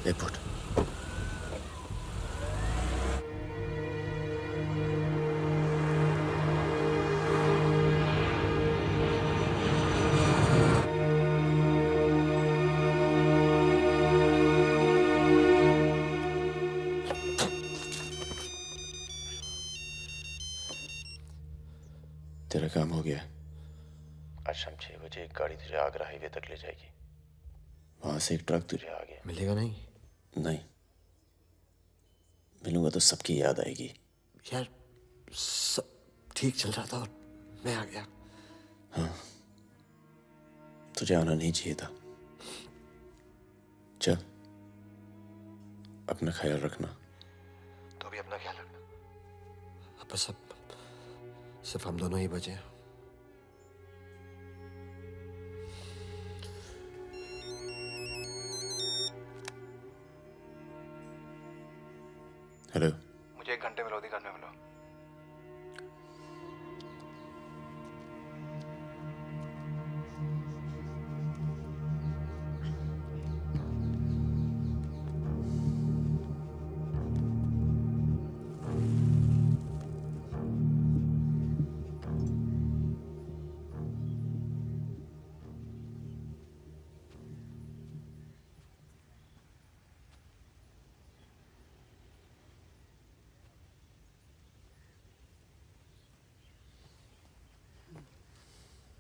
Airport. तेरा काम हो गया। आज शाम 6 बजे एक गाड़ी तुझे आगरा हाईवे तक ले जाएगी। वहां से एक ट्रक तुझे आगे मिलेगा नहीं? नहीं, मिलूंगा तो सबकी याद आएगी। यार सब ठीक चल रहा था और मैं आ गया। हाँ, तुझे आना नहीं चाहिए था। चल, अपना ख्याल रखना। तो भी अपना ख्याल रखना। अब बस अब सिर्फ हम दोनों ही बचे हैं। हेलो, मुझे 1 घंटे में लोधीगढ़ में मिलो।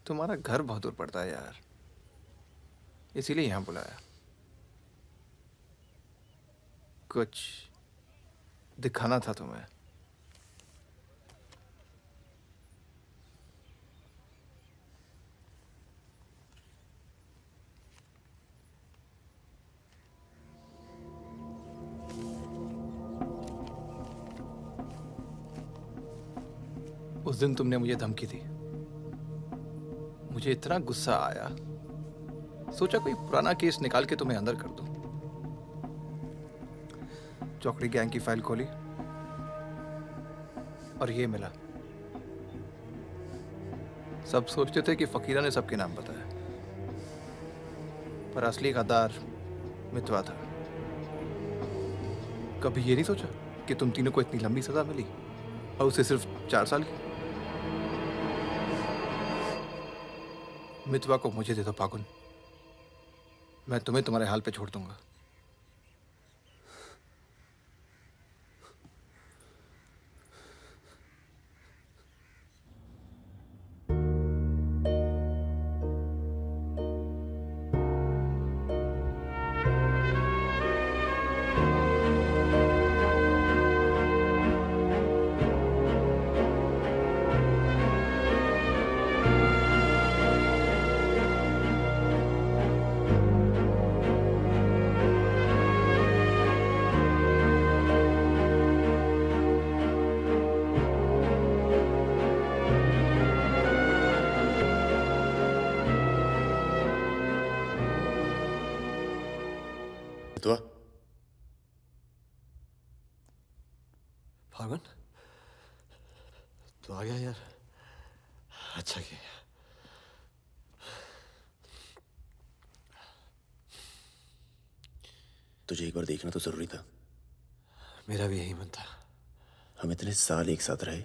तुम्हारा घर बहुत दूर पड़ता है यार, इसीलिए यहाँ बुलाया। कुछ दिखाना था तुम्हें। उस दिन तुमने मुझे धमकी दी, मुझे इतना गुस्सा आया, सोचा कोई पुराना केस निकाल के तुम्हें अंदर कर दूं। चौकड़ी गैंग की फाइल खोली और ये मिला। सब सोचते थे कि फकीरा ने सबके नाम बताया, पर असली गद्दार मितवा था। कभी ये नहीं सोचा कि तुम तीनों को इतनी लंबी सजा मिली और उसे सिर्फ 4 साल की। मितवा को मुझे दे दो फागुन, मैं तुम्हें तुम्हारे हाल पे छोड़ दूंगा। तो फागुन तो आ गया यार, अच्छा किया। तुझे एक बार देखना तो जरूरी था। मेरा भी यही मन था। हम इतने साल एक साथ रहे,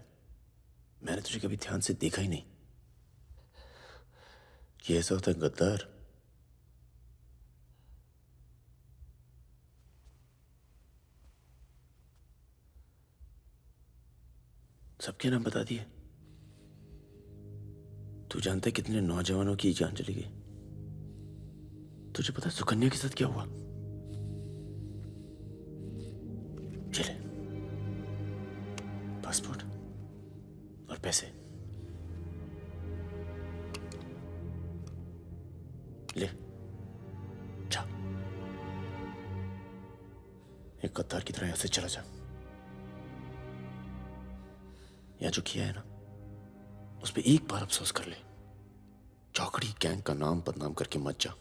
मैंने तुझे कभी ध्यान से देखा ही नहीं। ये ऐसा होता है गद्दार। सबके नाम बता दिए। तू जानता है कितने नौजवानों की जान चली गई? तुझे पता है सुकन्या के साथ क्या हुआ? चले, पासपोर्ट और पैसे ले, जा। एक गद्दार की तरह यहां से चला जा। या जो किया है ना, उस पर एक बार अफसोस कर ले। चौकड़ी गैंग का नाम बदनाम करके मत जा।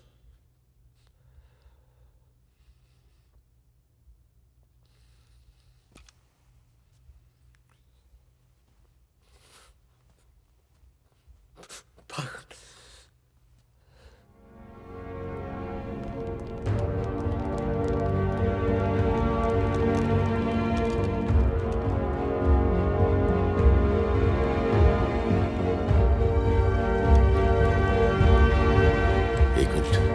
एक मिनट।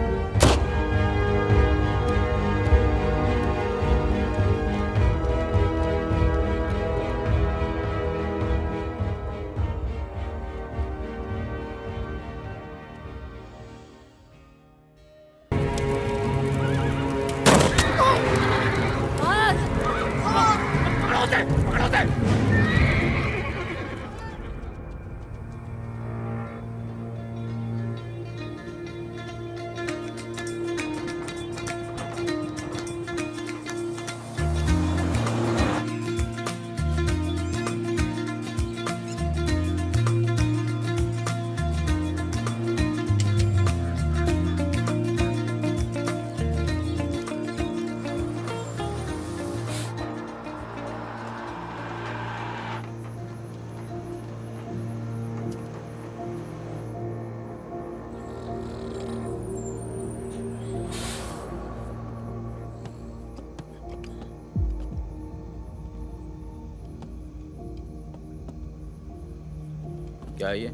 क्या है ये?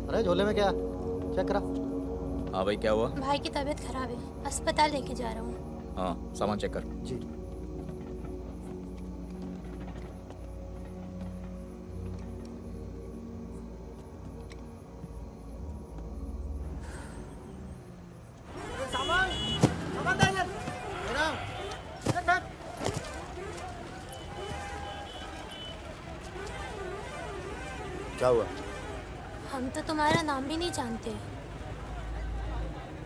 अरे झोले में क्या चेक करा। हाँ भाई, क्या हुआ? भाई की तबीयत खराब है, अस्पताल लेके जा रहा हूँ। हाँ, सामान चेक कर। जी। क्या हुआ? हम तो तुम्हारा नाम भी नहीं जानते।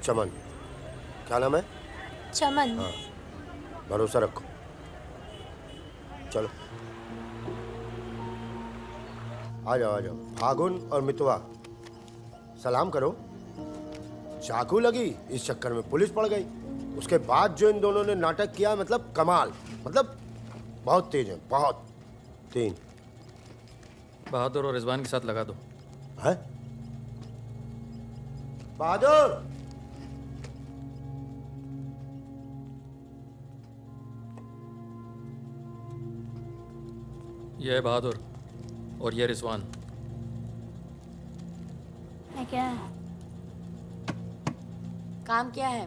चमन। क्या नाम है? चमन। हाँ, भरोसा रखो। चलो आ जाओ आ जाओ। फागुन और मितवा सलाम करो। चाकू लगी, इस चक्कर में पुलिस पड़ गई। उसके बाद जो इन दोनों ने नाटक किया, मतलब कमाल, मतलब बहुत तेज है, बहुत। 3 बहादुर और रिजवान के साथ लगा दो। है बहादुर। ये है बहादुर और ये रिजवान। है क्या? काम क्या है?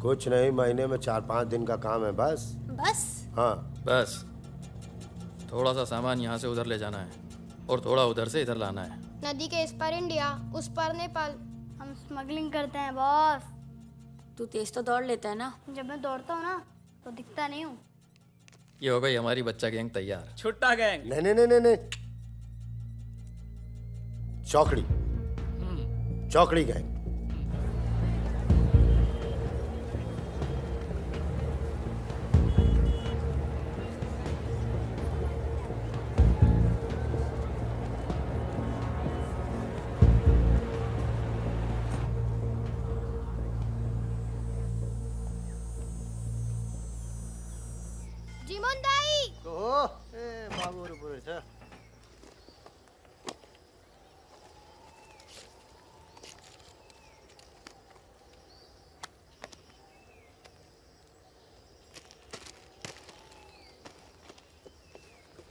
कुछ नहीं, महीने में 4-5 दिन का काम है बस। बस? हाँ, बस थोड़ा सा सामान यहाँ से उधर ले जाना है और थोड़ा उधर से इधर लाना है। नदी के इस पार इंडिया, उस पार नेपाल। हम स्मगलिंग करते हैं बॉस। तू तेज तो दौड़ लेता है ना। जब मैं दौड़ता हूँ ना तो दिखता नहीं हूँ। ये हो गई हमारी बच्चा गैंग तैयार। छुट्टा गैंग। नहीं नहीं नहीं नहीं नहीं, चौकड़ी। चौकड़ी गैंग। जीमन दाई।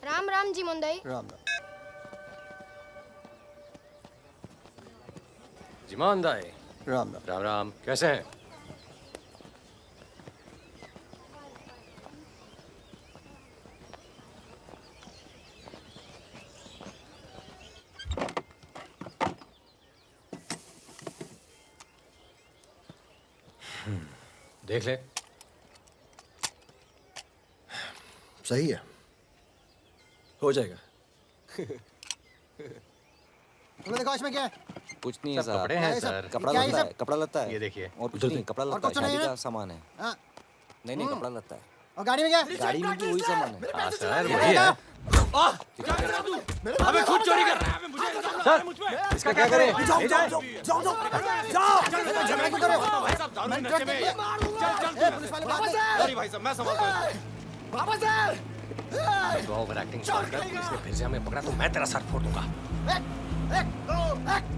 राम राम जीमन दाई। राम राम। जिमान दाई। राम राम। राम राम, कैसे हैं? देख ले। सही है, हो जाएगा। तुमने देखा इसमें क्या है? कुछ नहीं है सब सर। कपड़े हैं सर। कपड़ा क्या है लता सब? है, कपड़ा लता है। ये देखिए। और कुछ नहीं, कपड़ा और लता है, कुछ नहीं शादी है? का सामान है। हाँ, नहीं नहीं, कपड़ा लता है। और गाड़ी में क्या? गाड़ी में भी वही सामान है। हाँ सर, वही है। अबे खुद चोरी कर रहा है, मुझे सर, इसका क्या करें? जाओ जाओ जाओ जाओ जाओ जाओ झगड़ा क्यों कर रहे हो? भाई साहब दारू नशे में चल पुलिस वाले भाग गए। सॉरी भाई साहब, मैं संभालता हूं। वापस आ। तो ओवर एक्टिंग छोड़ कर पुलिस ने फिर से हमें पकड़ा तो मैं तेरा सर फोड़ दूंगा। एक दो एक।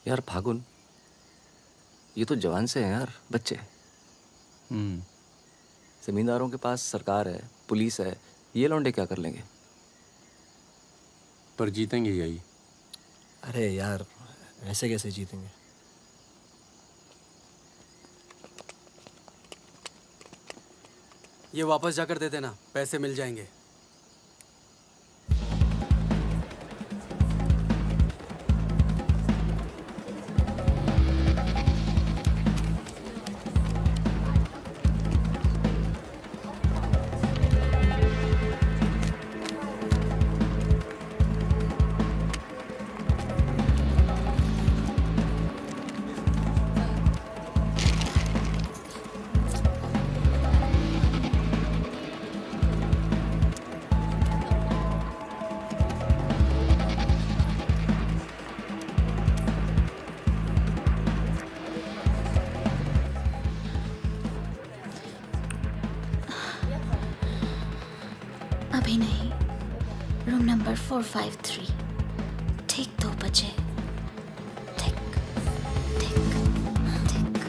यार फागुन, ये तो जवान से हैं यार, बच्चे। जमींदारों के पास सरकार है, पुलिस है, ये लौंडे क्या कर लेंगे? पर जीतेंगे यही। अरे यार, ऐसे कैसे जीतेंगे? ये वापस जाकर दे देना, पैसे मिल जाएंगे। अभी नहीं, रूम नंबर 453, ठीक 2 बजे। ठीक ठीक ठीक।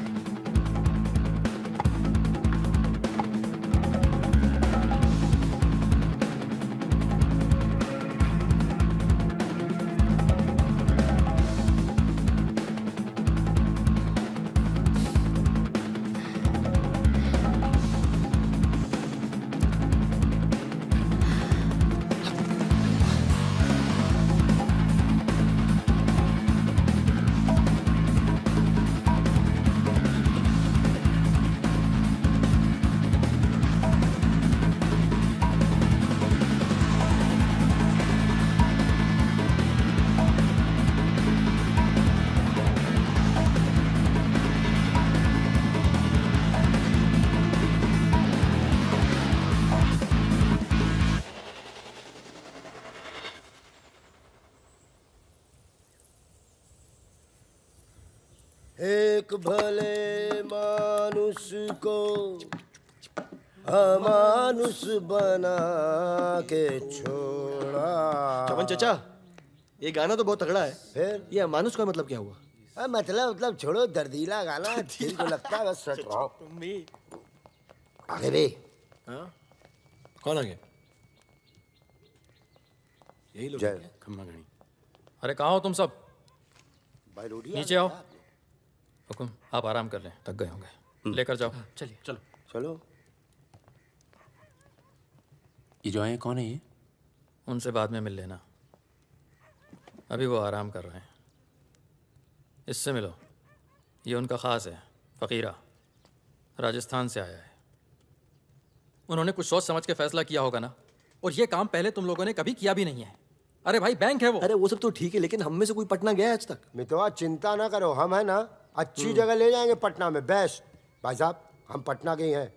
एक भले मानुष को अमानुष बना के छोड़ा। चमन चचा, ये गाना तो बहुत तगड़ा है। फिर ये अमानुष का मतलब क्या हुआ? मतलब छोड़ो, दर्दीला गाना दिल को लगता है बस सट रहो। आगे भी कौन आ गया? यही लोग जय। खम्मा गणी। अरे कहाँ हो तुम सब? भाई रोटी नीचे आओ। हुकुम, आप आराम कर लें, थक गए होंगे। लेकर जाओ। चलिए चलो। चलो। ये जो आए कौन है ये? उनसे बाद में मिल लेना, अभी वो आराम कर रहे हैं। इससे मिलो, ये उनका ख़ास है, फ़कीरा, राजस्थान से आया है। उन्होंने कुछ सोच समझ के फैसला किया होगा ना, और ये काम पहले तुम लोगों ने कभी किया भी नहीं है। अरे भाई, बैंक है वो। अरे वो सब तो ठीक है, लेकिन हम में से कोई पटना गया है आज तक? मितवा चिंता ना करो, हम है ना अच्छी जगह ले जाएंगे पटना में, बेस्ट। भाई साहब, हम पटना के ही हैं।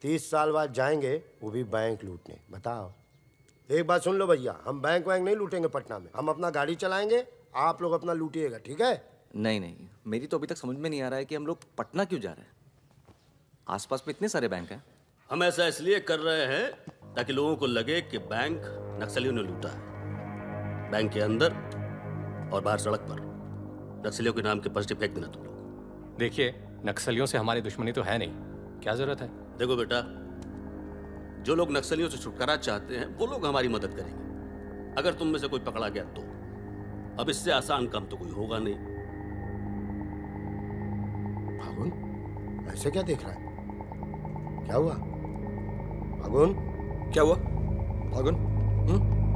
30 साल बाद जाएंगे, वो भी बैंक लूटने। बताओ, एक बात सुन लो भैया, हम बैंक वैंक नहीं लूटेंगे पटना में। हम अपना गाड़ी चलाएंगे, आप लोग अपना लूटिएगा, ठीक है? नहीं नहीं, मेरी तो अभी तक समझ में नहीं आ रहा है कि हम लोग पटना क्यों जा रहे हैं। आसपास में इतने सारे बैंक हैं। हम ऐसा इसलिए कर रहे हैं ताकि लोगों को लगे कि बैंक नक्सलियों ने लूटा है। बैंक के अंदर और बाहर सड़क पर नक्सलियों के नाम के पर्चे फेंक देना तुम लोग। देखिए, नक्सलियों से हमारी दुश्मनी तो है नहीं, क्या जरूरत है? देखो बेटा, जो लोग नक्सलियों से छुटकारा चाहते हैं वो लोग हमारी मदद करेंगे, अगर तुम में से कोई पकड़ा गया तो। अब इससे आसान काम तो कोई होगा नहीं। फागुन ऐसे क्या देख रहा है? क्या हुआ फागुन? क्या हुआ फागुन?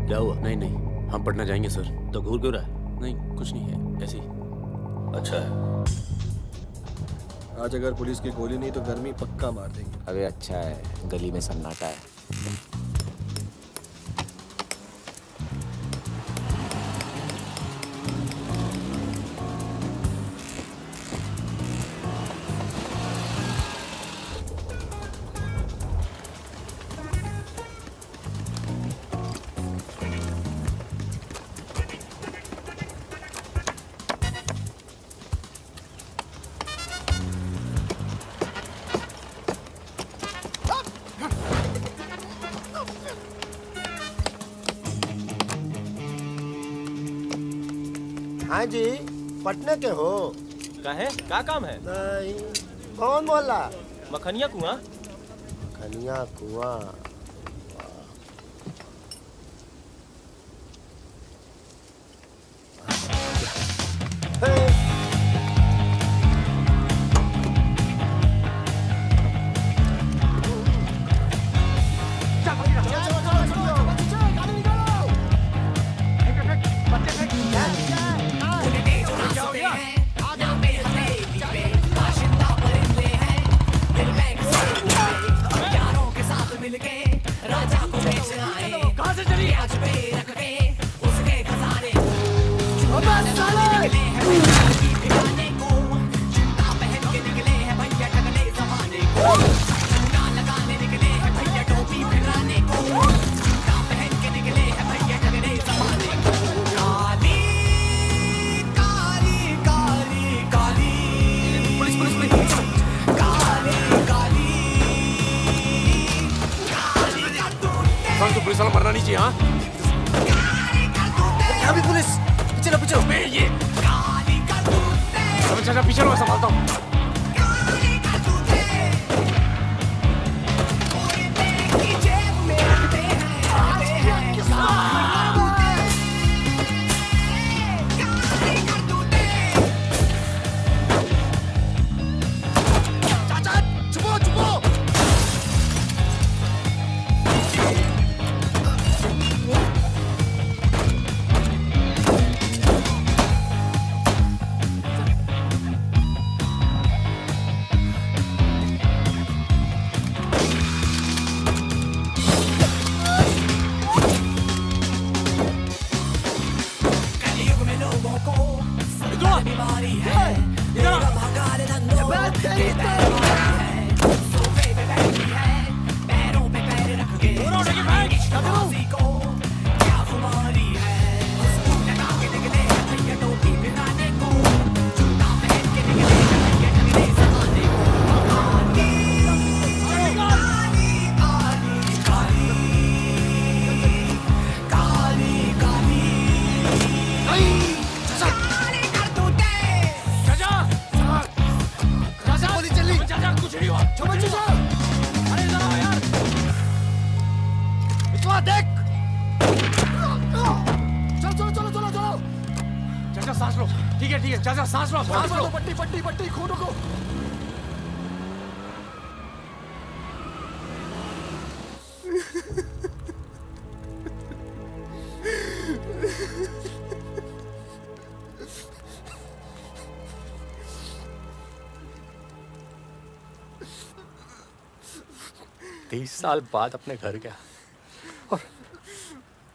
क्या हुआ? नहीं नहीं, हम पटना जाएंगे सर। तो घूर क्यों रहा है? नहीं कुछ नहीं है, ऐसे ही। अच्छा है। आज अगर पुलिस की गोली नहीं तो गर्मी पक्का मार देंगे। अबे अच्छा है, गली में सन्नाटा है। हाँ जी, पटना के हो? का है? क्या काम है? नहीं, कौन बोला? मखनिया कुआं। खनिया कुआं। तो पुलिस वाला मरना नहीं चाहिए। हाँ यहाँ भी पुलिस। पीछे लो पीछे लो। ये चाचा पीछे लो, मैं संभालता हूँ। साल बाद अपने घर गया और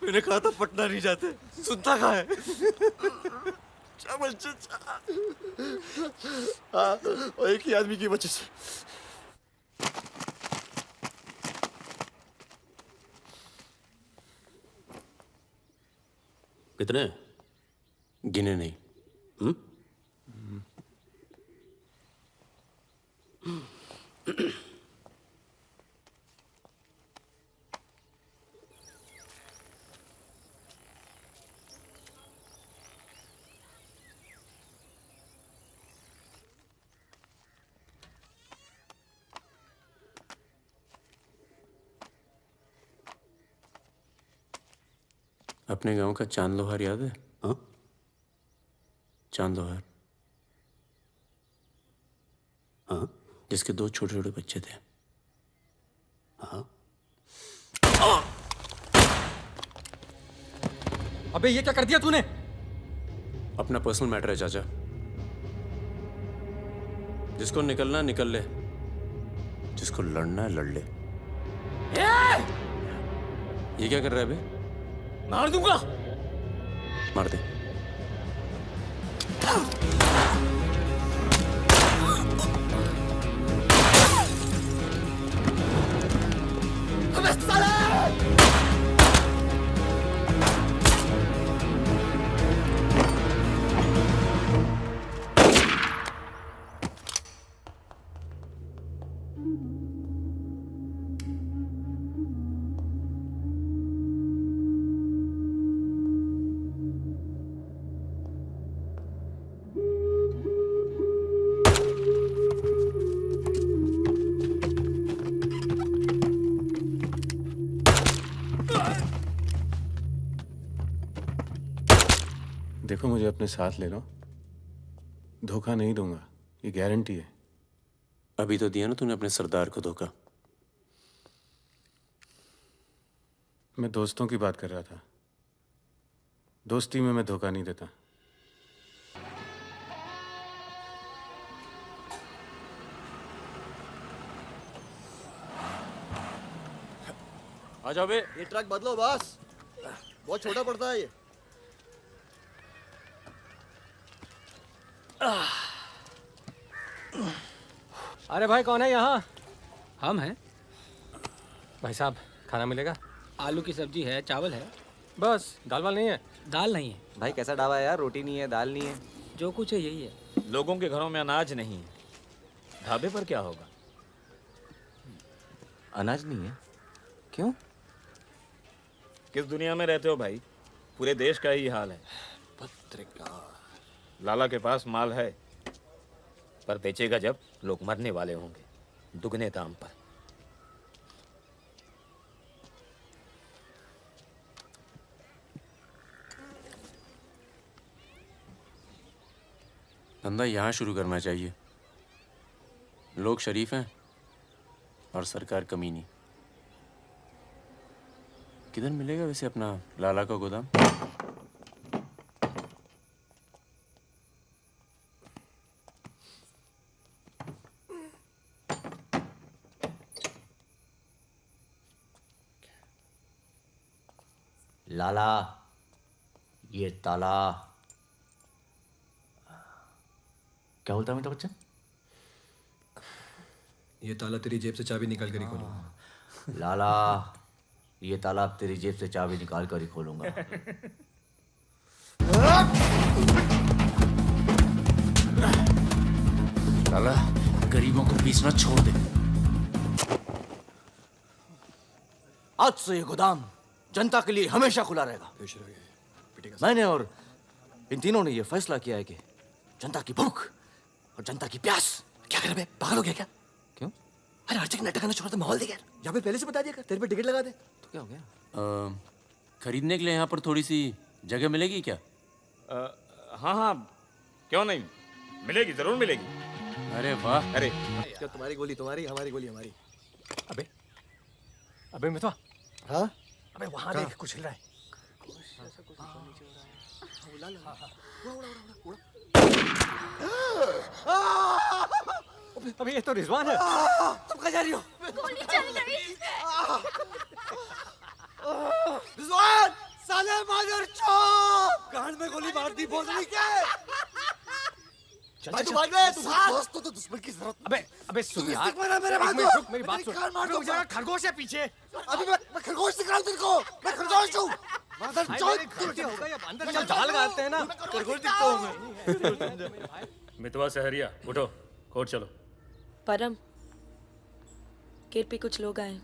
मैंने कहा था पटना नहीं जाते, सुनता कहाँ है? हाँ, और एक ही आदमी की वजह से। कितने? गिने नहीं। अपने गांव का चांद लोहार याद है? हाँ? चांद लोहार, हाँ? जिसके 2 छोटे छोटे बच्चे थे। हाँ? अबे ये क्या कर दिया तूने? अपना पर्सनल मैटर है चाचा, जिसको निकलना है निकल ले, जिसको लड़ना है लड़ ले। ये क्या कर रहा है बे? मार दूंगा। मार दे। देखो, मुझे अपने साथ ले लो, धोखा नहीं दूंगा, ये गारंटी है। अभी तो दिया ना तूने अपने सरदार को धोखा। मैं दोस्तों की बात कर रहा था, दोस्ती में मैं धोखा नहीं देता। आ जाओ बे। ये ट्रक बदलो बॉस, बहुत छोटा पड़ता है ये। अरे भाई कौन है यहाँ? हम हैं। भाई साहब खाना मिलेगा? आलू की सब्जी है, चावल है, बस दाल वाल नहीं है? दाल नहीं है। भाई कैसा ढाबा है यार, रोटी नहीं है, दाल नहीं है। जो कुछ है यही है। लोगों के घरों में अनाज नहीं है, ढाबे पर क्या होगा? अनाज नहीं है? क्यों? किस दुनिया में रहते हो भाई? पूरे देश का ही हाल है। पत्रकार लाला के पास माल है, पर बेचेगा जब लोग मरने वाले होंगे, दुगने दाम पर। धंधा यहाँ शुरू करना चाहिए। लोग शरीफ हैं और सरकार कमीनी। किधर मिलेगा वैसे अपना लाला का गोदाम? लाला, ये ताला। क्या बोलता है अमिताभ बच्चन? ये ताला तेरी जेब से चाबी निकाल कर ही खोलूंगा। लाला, ये ताला तेरी जेब से चाबी निकाल कर ही खोलूंगा। लाला, गरीबों को पीसना छोड़ दे। आज से ये गोदाम जनता के लिए हमेशा खुला रहेगा। मैंने और इन तीनों ने ये फैसला किया है कि जनता की भूख और जनता की प्यास। क्या कर बे, पागल हो गया क्या? क्यों? अरे हर जगह नाटक छोड़ दे, माहौल दे यार। यहाँ पे पहले से बता दिया कर, तेरे पे टिकट लगा दे। तो क्या हो गया? खरीदने के लिए यहाँ पर थोड़ी सी जगह मिलेगी क्या? हाँ हाँ, क्यों नहीं, मिलेगी, जरूर मिलेगी। अरे वाह। अरे क्या तुम्हारी गोली तुम्हारी, हमारी गोली हमारी। अबे अबे मितवा, हाँ? अबे वहां देख, कुछ हिल रहा है। अबे ये तो रिजवान है। तुम कहाँ जा रही हो? गोली चल गई। रिजवान, साले मादरचोद! कान में गोली मार दी, बोल रही क्या? भाई तू भाग ले, तू भाग। दोस्त तो दुश्मन की जरूरत। अबे सुन यार, मेरे बात रुक, मेरी बात सुन। रुक जरा, खरगोश है पीछे। अभी मैं खरगोश दिख रहा हूँ तेरे को। मैं खरगोश हूँ। अंदर चल, जाल लगाते हैं ना, खरगोश दिखता हूँ मैं। मितवा सहरिया, उठो, कोर्ट चलो। परम, केरपी कुछ लोग आए,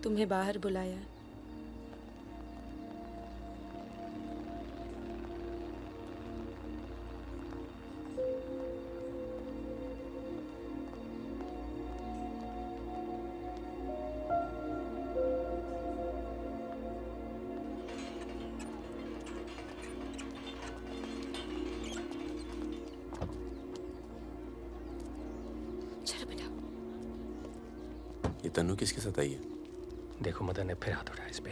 तुम्हें बाहर बुलाया। तन्नू किसके साथ आई है? देखो मदन ने फिर हाथ उठाया इस पे।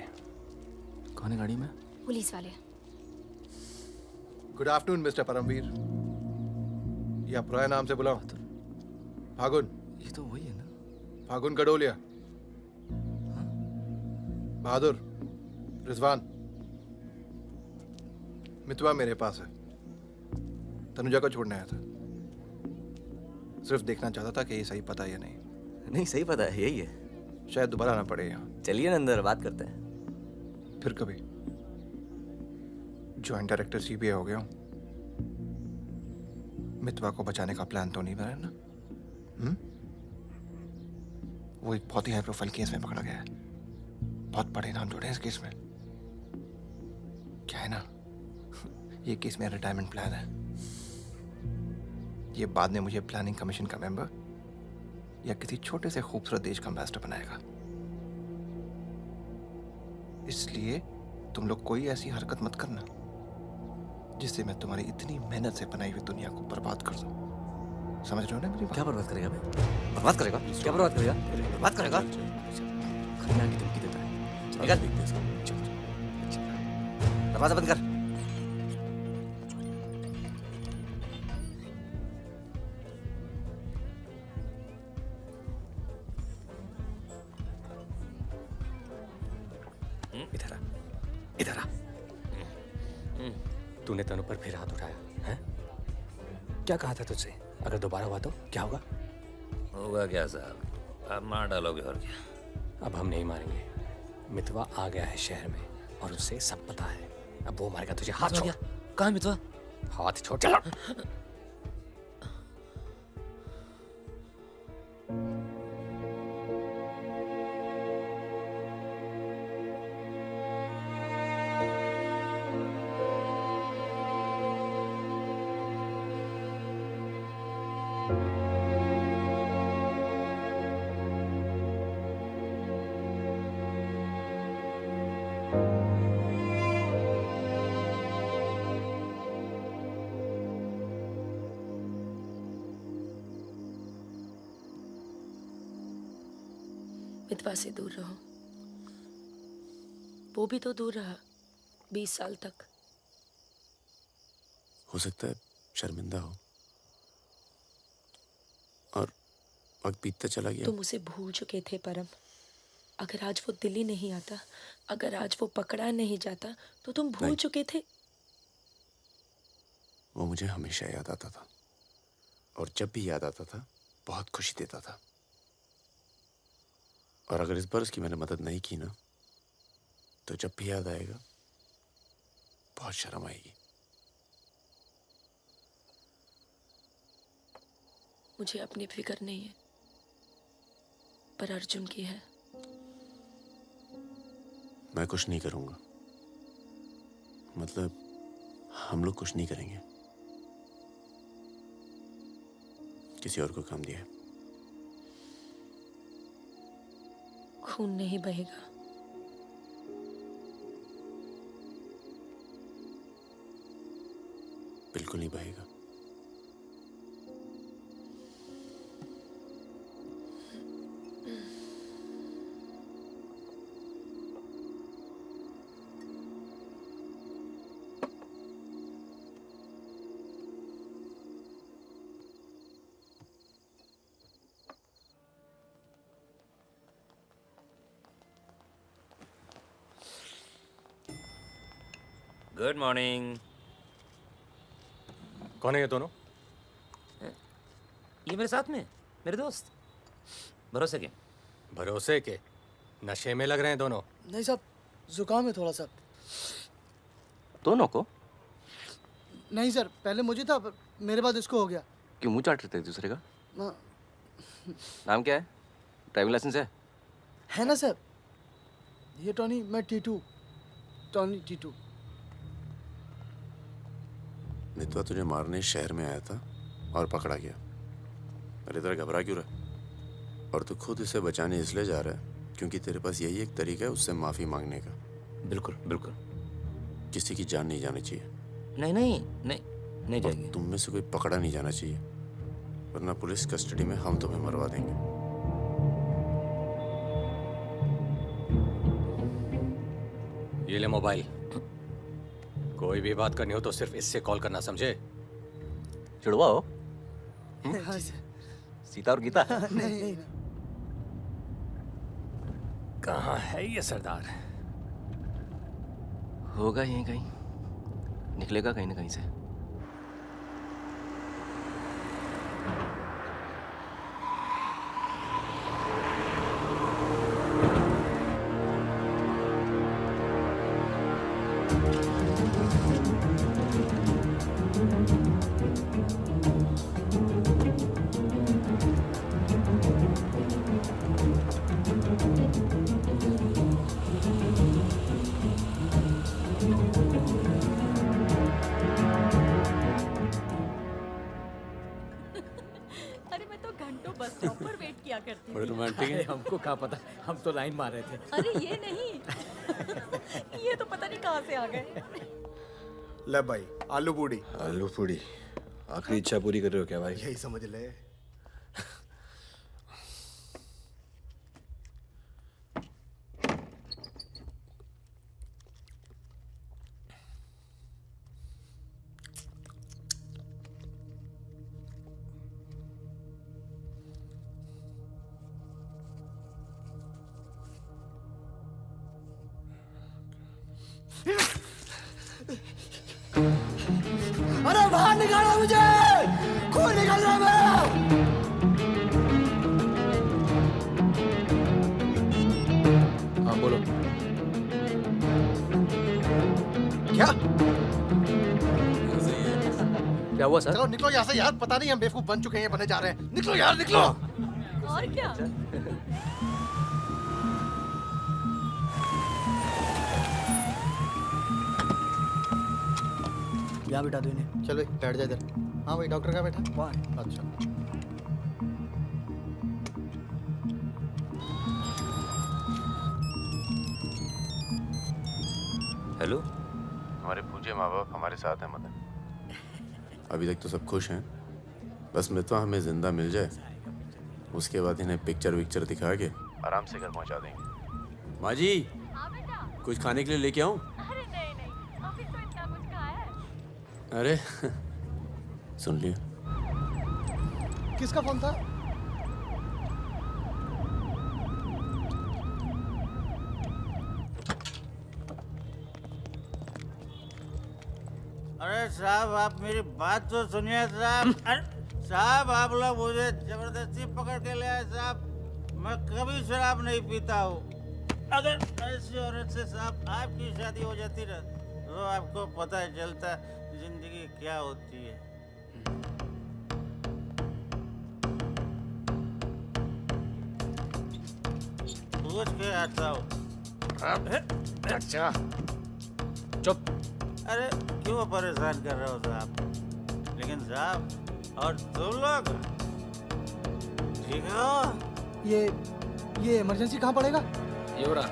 कौन है गाड़ी में? पुलिस वाले। Good afternoon mister Paramvir. या पुराने नाम से बुलाओ। फागुन। ये तो वही है ना? फागुन गडोलिया। बहादुर, रिजवान। मितवा मेरे पास है। तनुजा को छोड़ने आया था। सिर्फ देखना चाहता था कि ये सही पता है या नहीं। नहीं, सही पता है, यही है। शायद दोबारा आना पड़े यहाँ। चलिए ना अंदर बात करते हैं। फिर कभी। जॉइंट डायरेक्टर सीबीआई हो गया हूँ। मितवा को बचाने का प्लान तो नहीं बना ना? वो एक बहुत ही हाई प्रोफाइल केस में पकड़ा गया है। बहुत बड़े नाम जुड़े हैं इस केस में। क्या है ना, ये केस मेरा रिटायरमेंट प्लान है। ये बाद में मुझे प्लानिंग कमीशन का मेंबर या किसी छोटे से खूबसूरत देश का एम्बेसडर बनाएगा। इसलिए तुम लोग कोई ऐसी हरकत मत करना जिससे मैं तुम्हारी इतनी मेहनत से बनाई हुई दुनिया को बर्बाद कर दूं। समझ रहे हो ना मेरी बात? क्या बर्बाद करेगा बे? बर्बाद करेगा? क्या बर्बाद करेगा? बर्बाद करेगा? खन्ना की धमकी देता है। निकल। दरवाजा बंद कर। इधर आ, इधर आ। तूने तनु पर फिर हाथ उठाया है? क्या कहा था तुझसे? अगर दोबारा हुआ तो क्या होगा? होगा क्या साहब, आप मार डालोगे और क्या? अब हम नहीं मारेंगे। मितवा आ गया है शहर में और उसे सब पता है। अब वो मारेगा तुझे। हाथ छोड़। कहाँ मितवा? हाथ छोड़। चलो। मितवा से दूर रहो। वो भी तो दूर रहा 20 साल तक। हो सकता है शर्मिंदा हो और वक्त बीतता चला गया। तुम उसे भूल चुके थे परम। अगर आज वो दिल्ली नहीं आता, अगर आज वो पकड़ा नहीं जाता तो तुम भूल चुके थे। वो मुझे हमेशा याद आता था और जब भी याद आता था बहुत खुशी देता था। और अगर इस बार उसकी मैंने मदद नहीं की ना, तो जब भी याद आएगा बहुत शर्म आएगी। मुझे अपनी फिक्र नहीं है, पर अर्जुन की है। मैं कुछ नहीं करूंगा, मतलब हम लोग कुछ नहीं करेंगे। किसी और को काम दिया है। खून नहीं बहेगा। बिल्कुल नहीं बहेगा। Good morning. कौन है ये दोनों? ये मेरे साथ में मेरे दोस्त। भरोसे के? भरोसे के? नशे में लग रहे हैं दोनों। नहीं साहब, जुकाम है थोड़ा सा। दोनों को? नहीं सर, पहले मुझे था, पर मेरे बाद इसको हो गया। क्यों मुंह चाट रहे थे एक दूसरे का? हाँ। नाम क्या है? ड्राइविंग लाइसेंस है ना सर? ये टॉनी, मैं टीटू। टॉनी टीटू। मितवा तुझे मारने शहर में आया था और पकड़ा गया। अरे तेरा घबरा क्यों रहा? और तू खुद इसे बचाने इसलिए जा रहा है क्योंकि तेरे पास यही एक तरीका है उससे माफी मांगने का। बिल्कुल बिल्कुल। किसी की जान नहीं जानी चाहिए। नहीं नहीं नहीं नहीं जाएगी। तुम में से कोई पकड़ा नहीं जाना चाहिए, वरना पुलिस कस्टडी में हम तुम्हें मरवा देंगे। ये ले मोबाइल। कोई भी बात करनी हो तो सिर्फ इससे कॉल करना, समझे? जुड़वा हो? हाँ, सीता और गीता? नहीं। कहाँ है ये सरदार? होगा यहीं कहीं, निकलेगा कहीं ना कहीं से। अरे मैं तो घंटों बस स्टॉप पर वेट किया करती थी। बड़े रोमांटिक है। हमको क्या पता, हम तो लाइन मार रहे थे। अरे ये नहीं ये तो पता नहीं कहाँ से आ गए। ले भाई, आलू पूड़ी। आलू पूड़ी आखिरी इच्छा पूरी कर रहे हो क्या भाई? यही समझ ले। अरे बाहर निकालो मुझे, खून निकल रहा है मेरा। हाँ बोलो। क्या? क्या हुआ सर? चलो निकलो यहाँ से यार, पता नहीं हम बेवकूफ बन चुके हैं, बनने जा रहे हैं। निकलो यार, निकलो। और क्या? यहाँ बिठा दो इन्हें। चलो बैठ जा इधर। हाँ भाई, डॉक्टर कहाँ बैठा? वहाँ है। अच्छा। हेलो। हमारे पूज्य माँ बाप हमारे साथ हैं मदन। अभी तक तो सब खुश हैं, बस मितवा हमें जिंदा मिल जाए, उसके बाद इन्हें पिक्चर विक्चर दिखा के आराम से घर पहुंचा देंगे। माँ जी, कुछ खाने के लिए लेके आऊं? अरे नहीं ऑफिस में इतना कुछ खाया है। अरे सुन लिया। किसका फोन था? अरे साहब, आप मेरी बात तो सुनिए साहब। अरे साहब, आप लोग मुझे जबरदस्ती पकड़ के ले आए साहब। मैं कभी शराब नहीं पीता हूँ। अगर ऐसी औरत से साहब आपकी शादी हो जाती ना, तो आपको पता चलता जिंदगी क्या होती है। पूछ के आता हूँ। अच्छा चुप। अरे क्यों परेशान कर रहे हो साहब? लेकिन साहब, और तुम लोग ठीक हो? ये इमरजेंसी कहाँ पड़ेगा? ये हो रहा।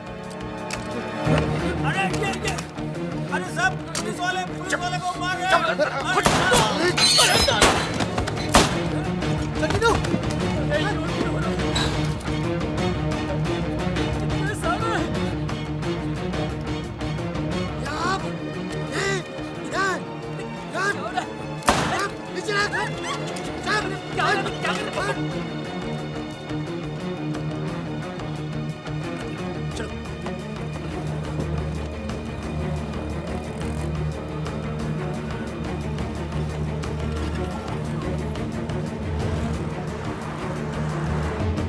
अरे साहब, पुलिस वाले को मार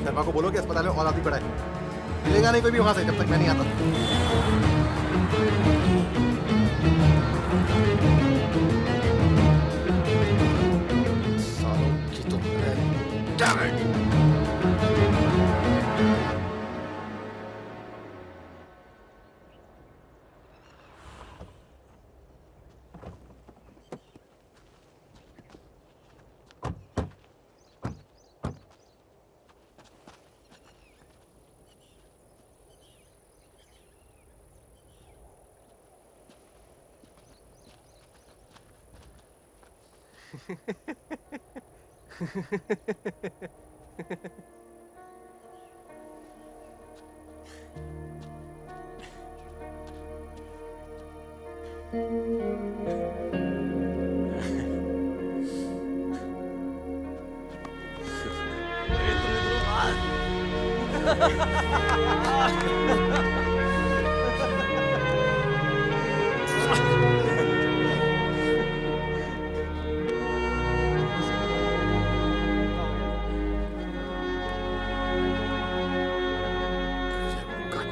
शर्मा को बोलो कि अस्पताल में और आदमी पड़ा है। मिलेगा नहीं कोई भी वहां से जब तक मैं नहीं आता। सालों की तो Damn it! काटना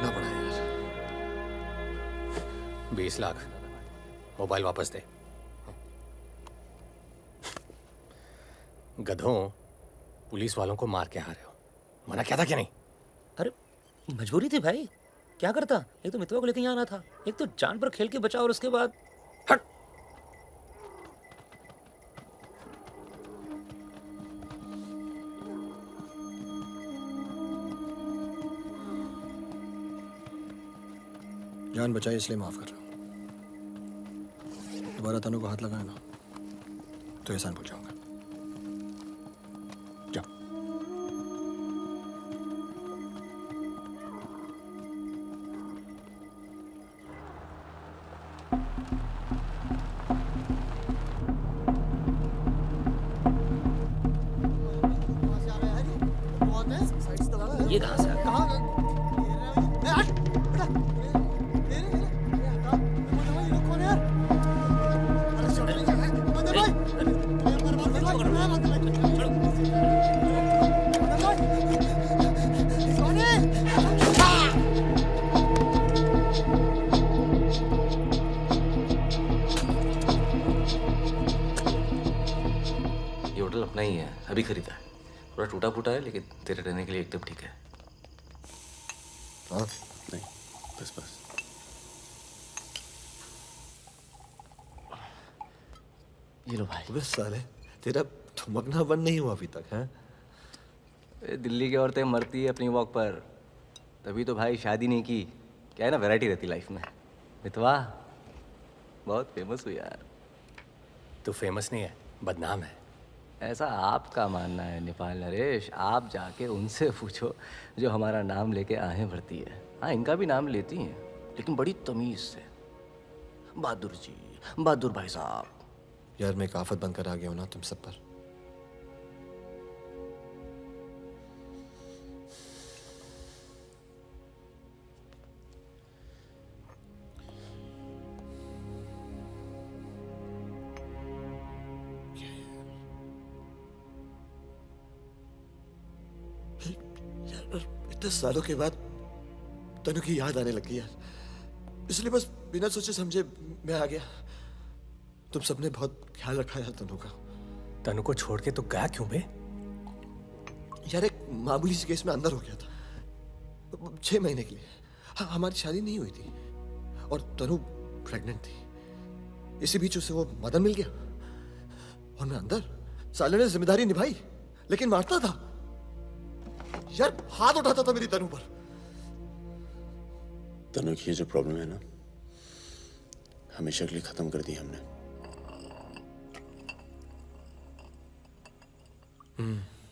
पड़ा यार। 20 लाख मोबाइल वापस दे। गधों, पुलिस वालों को मार के आ रहे हो, मना क्या था क्या नहीं? अरे मजबूरी थी भाई, क्या करता। एक तो मितवा को लेके यहाँ आना था, एक तो जान पर खेल के बचा, और उसके बाद हट। जान बचाई इसलिए माफ कर रहा हूँ। दोबारा तनु को हाथ लगाया ना तो एहसान भूल जाऊंगा। जाओ। ये कहाँ से आ गया? ये होटल अपना ही है, अभी खरीदा है। थोड़ा टूटा फूटा है लेकिन तेरे रहने के लिए एकदम ठीक है। हाँ नहीं, बस बस। ये लो भाई। अबे साले, तेरा ठुमकना बंद नहीं हुआ अभी तक है? दिल्ली की औरतें मरती है अपनी वॉक पर, तभी तो भाई शादी नहीं की। क्या है ना, वैरायटी रहती लाइफ में। मितवा बहुत फेमस हुई यार। तू फेमस नहीं है, बदनाम है। ऐसा आपका मानना है नेपाल नरेश। आप जाके उनसे पूछो जो हमारा नाम लेके आहें भरती है। हाँ, इनका भी नाम लेती हैं लेकिन बड़ी तमीज से। बहादुर जी, बहादुर भाई साहब। यार मैं एक आफत बनकर आ गया हूं ना तुम सब पर। इतने सालों के बाद तनु की याद आने लगी यार, इसलिए बस बिना सोचे समझे मैं आ गया। तुम सबने बहुत ख्याल रखा यार तनु का। तनु को छोड़ के तो गया क्यों बे? यार एक मामूली सी केस में अंदर हो गया था 6 महीने के लिए। हाँ, हमारी शादी नहीं हुई थी और तनु प्रेग्नेंट थी। इसी बीच उसे वो मदन मिल गया और मैं अंदर। साले ने जिम्मेदारी निभाई लेकिन मारता था यार, हाथ उठाता था मेरी तनु पर। तनु की ये जो प्रॉब्लम है ना, हमेशा के लिए खत्म कर दी हमने।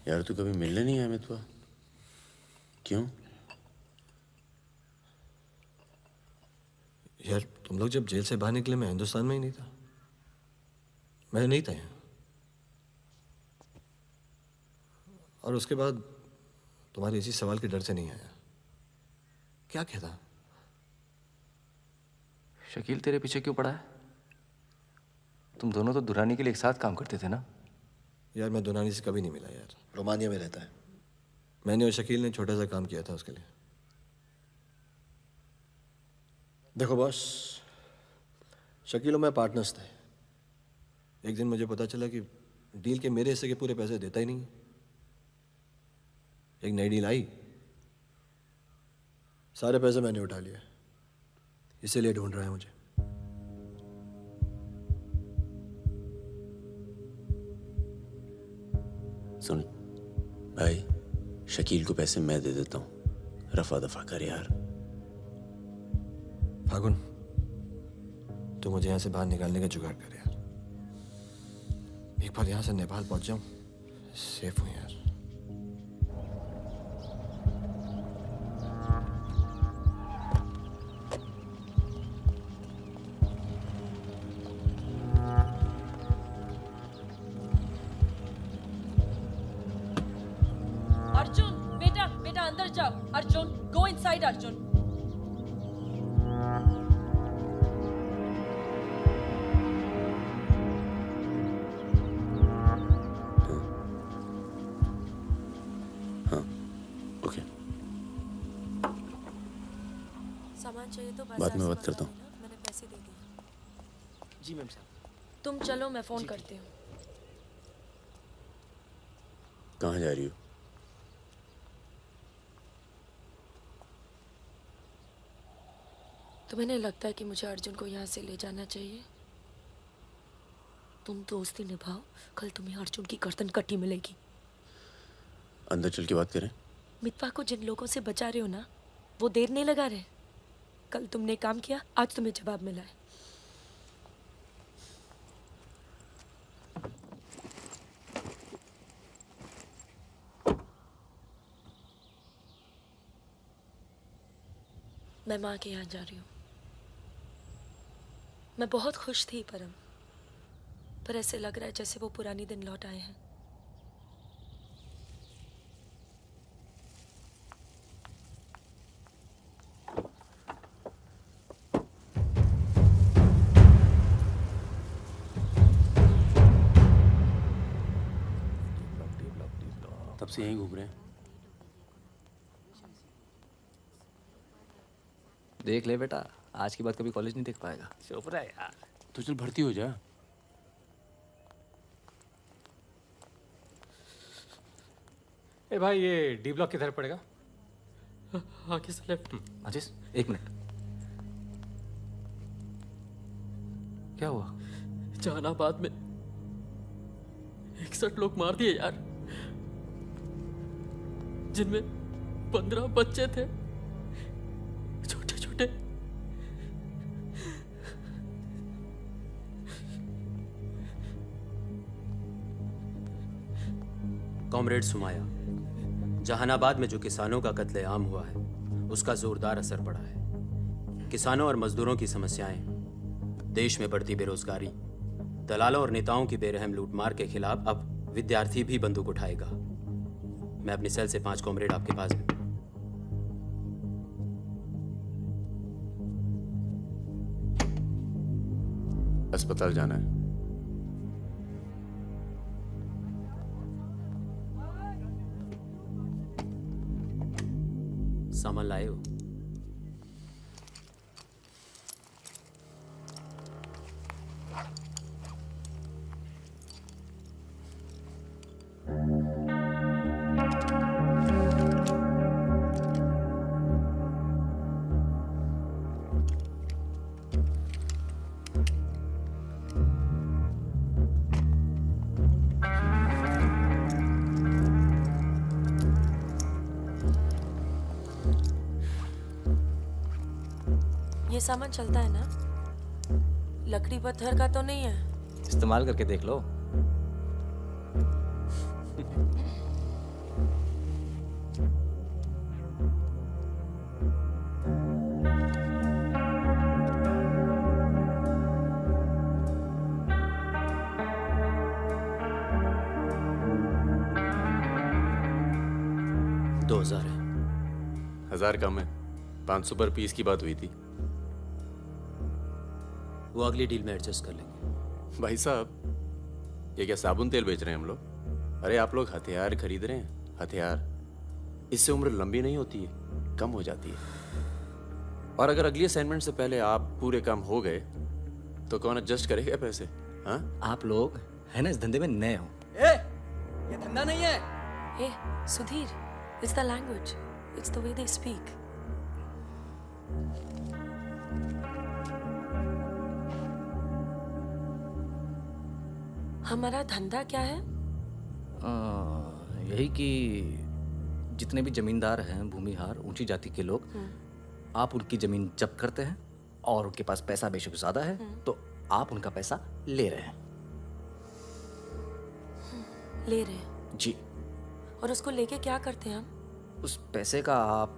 यार तू कभी मिलने नहीं आया मितवा? क्यों? यार तुम लोग जब जेल से बाहर निकले मैं हिंदुस्तान में ही नहीं था। मैं नहीं था यहाँ। और उसके बाद तुम्हारे इसी सवाल के डर से नहीं आया। क्या कहता? शकील तेरे पीछे क्यों पड़ा है? तुम दोनों तो दुरानी के लिए एक साथ काम करते थे ना? यार मैं दुरानी से कभी नहीं मिला यार, रोमानिया में रहता है। मैंने और शकील ने छोटा सा काम किया था उसके लिए। देखो बॉस, शकील और मैं पार्टनर्स थे। एक दिन मुझे पता चला कि डील के मेरे हिस्से के पूरे पैसे देता ही नहीं। एक नई डील आई, सारे पैसे मैंने उठा लिए, इसीलिए ढूंढ रहा है मुझे। सुन भाई, शकील को पैसे मैं दे देता हूँ, रफा दफा कर यार। फागुन, तू मुझे यहाँ से बाहर निकालने का जुगाड़ कर यार। एक बार यहाँ से नेपाल पहुंच जाऊं, सेफ हूँ यार। अंदर जाओ। Arjun, go inside Arjun. Okay, सामान चाहिए तो बाद में बात करता हूँ। मैंने पैसे दे दिए। जी मैम साहब। तुम चलो, मैं फोन करती हूँ। कहाँ जा रही हो? तुम्हें नहीं लगता है कि मुझे अर्जुन को यहाँ से ले जाना चाहिए? तुम दोस्ती निभाओ, कल तुम्हें अर्जुन की गर्दन कटी मिलेगी। अंदर चल के बात करें। मितवा को जिन लोगों से बचा रहे हो ना, वो देर नहीं लगा रहे। कल तुमने काम किया, आज तुम्हें जवाब मिला है। मैं माँ के यहाँ जा रही हूँ। मैं बहुत खुश थी परम, पर ऐसे लग रहा है जैसे वो पुरानी दिन लौट आए हैं। तब से यहीं घूम रहे हैं। देख ले बेटा, आज के बाद कभी कॉलेज नहीं देख पाएगा। चुप रहा यार। तो चल भर्ती हो जा। ए भाई, ये डी ब्लॉक किधर पड़ेगा? आगे से लेफ्ट। अजीज, एक मिनट। क्या हुआ? जहानाबाद में 61 लोग मार दिए यार, जिनमें 15 बच्चे थे, छोटे छोटे। कॉमरेड सुमाया, जहानाबाद में जो किसानों का कत्लेआम हुआ है उसका जोरदार असर पड़ा है। किसानों और मजदूरों की समस्याएं, देश में बढ़ती बेरोजगारी, दलालों और नेताओं की बेरहम लूटमार के खिलाफ अब विद्यार्थी भी बंदूक उठाएगा। मैं अपनी सेल से 5 कॉमरेड आपके पास में। अस्पताल जाना है। सामान लाए हो? ये सामान चलता है ना? लकड़ी पत्थर का तो नहीं है? इस्तेमाल करके देख लो। दो 2000 है। 1000 कम है। 500 पर पीस की बात हुई थी। वो अगली डील में एडजस्ट कर लेंगे। भाई साहब, ये क्या साबुन तेल बेच रहे हैं हम लोग? अरे आप लोग हथियार खरीद रहे हैं। हथियार, इससे उम्र लंबी नहीं होती है, कम हो जाती है। और अगर अगली असाइनमेंट से पहले आप पूरे काम हो गए तो कौन एडजस्ट करेगा पैसे? हाँ, आप लोग है ना इस धंधे में नए हो। ये धंधा नहीं है। ए Sudhir, it's the language, it's the way they speak. हमारा धंधा क्या है? यही कि जितने भी जमींदार हैं, भूमिहार, ऊंची जाति के लोग, आप उनकी जमीन जब्त करते हैं और उनके पास पैसा बेशक ज्यादा है तो आप उनका पैसा ले रहे हैं। ले रहे हैं? जी। और उसको लेके क्या करते हैं हम? उस पैसे का आप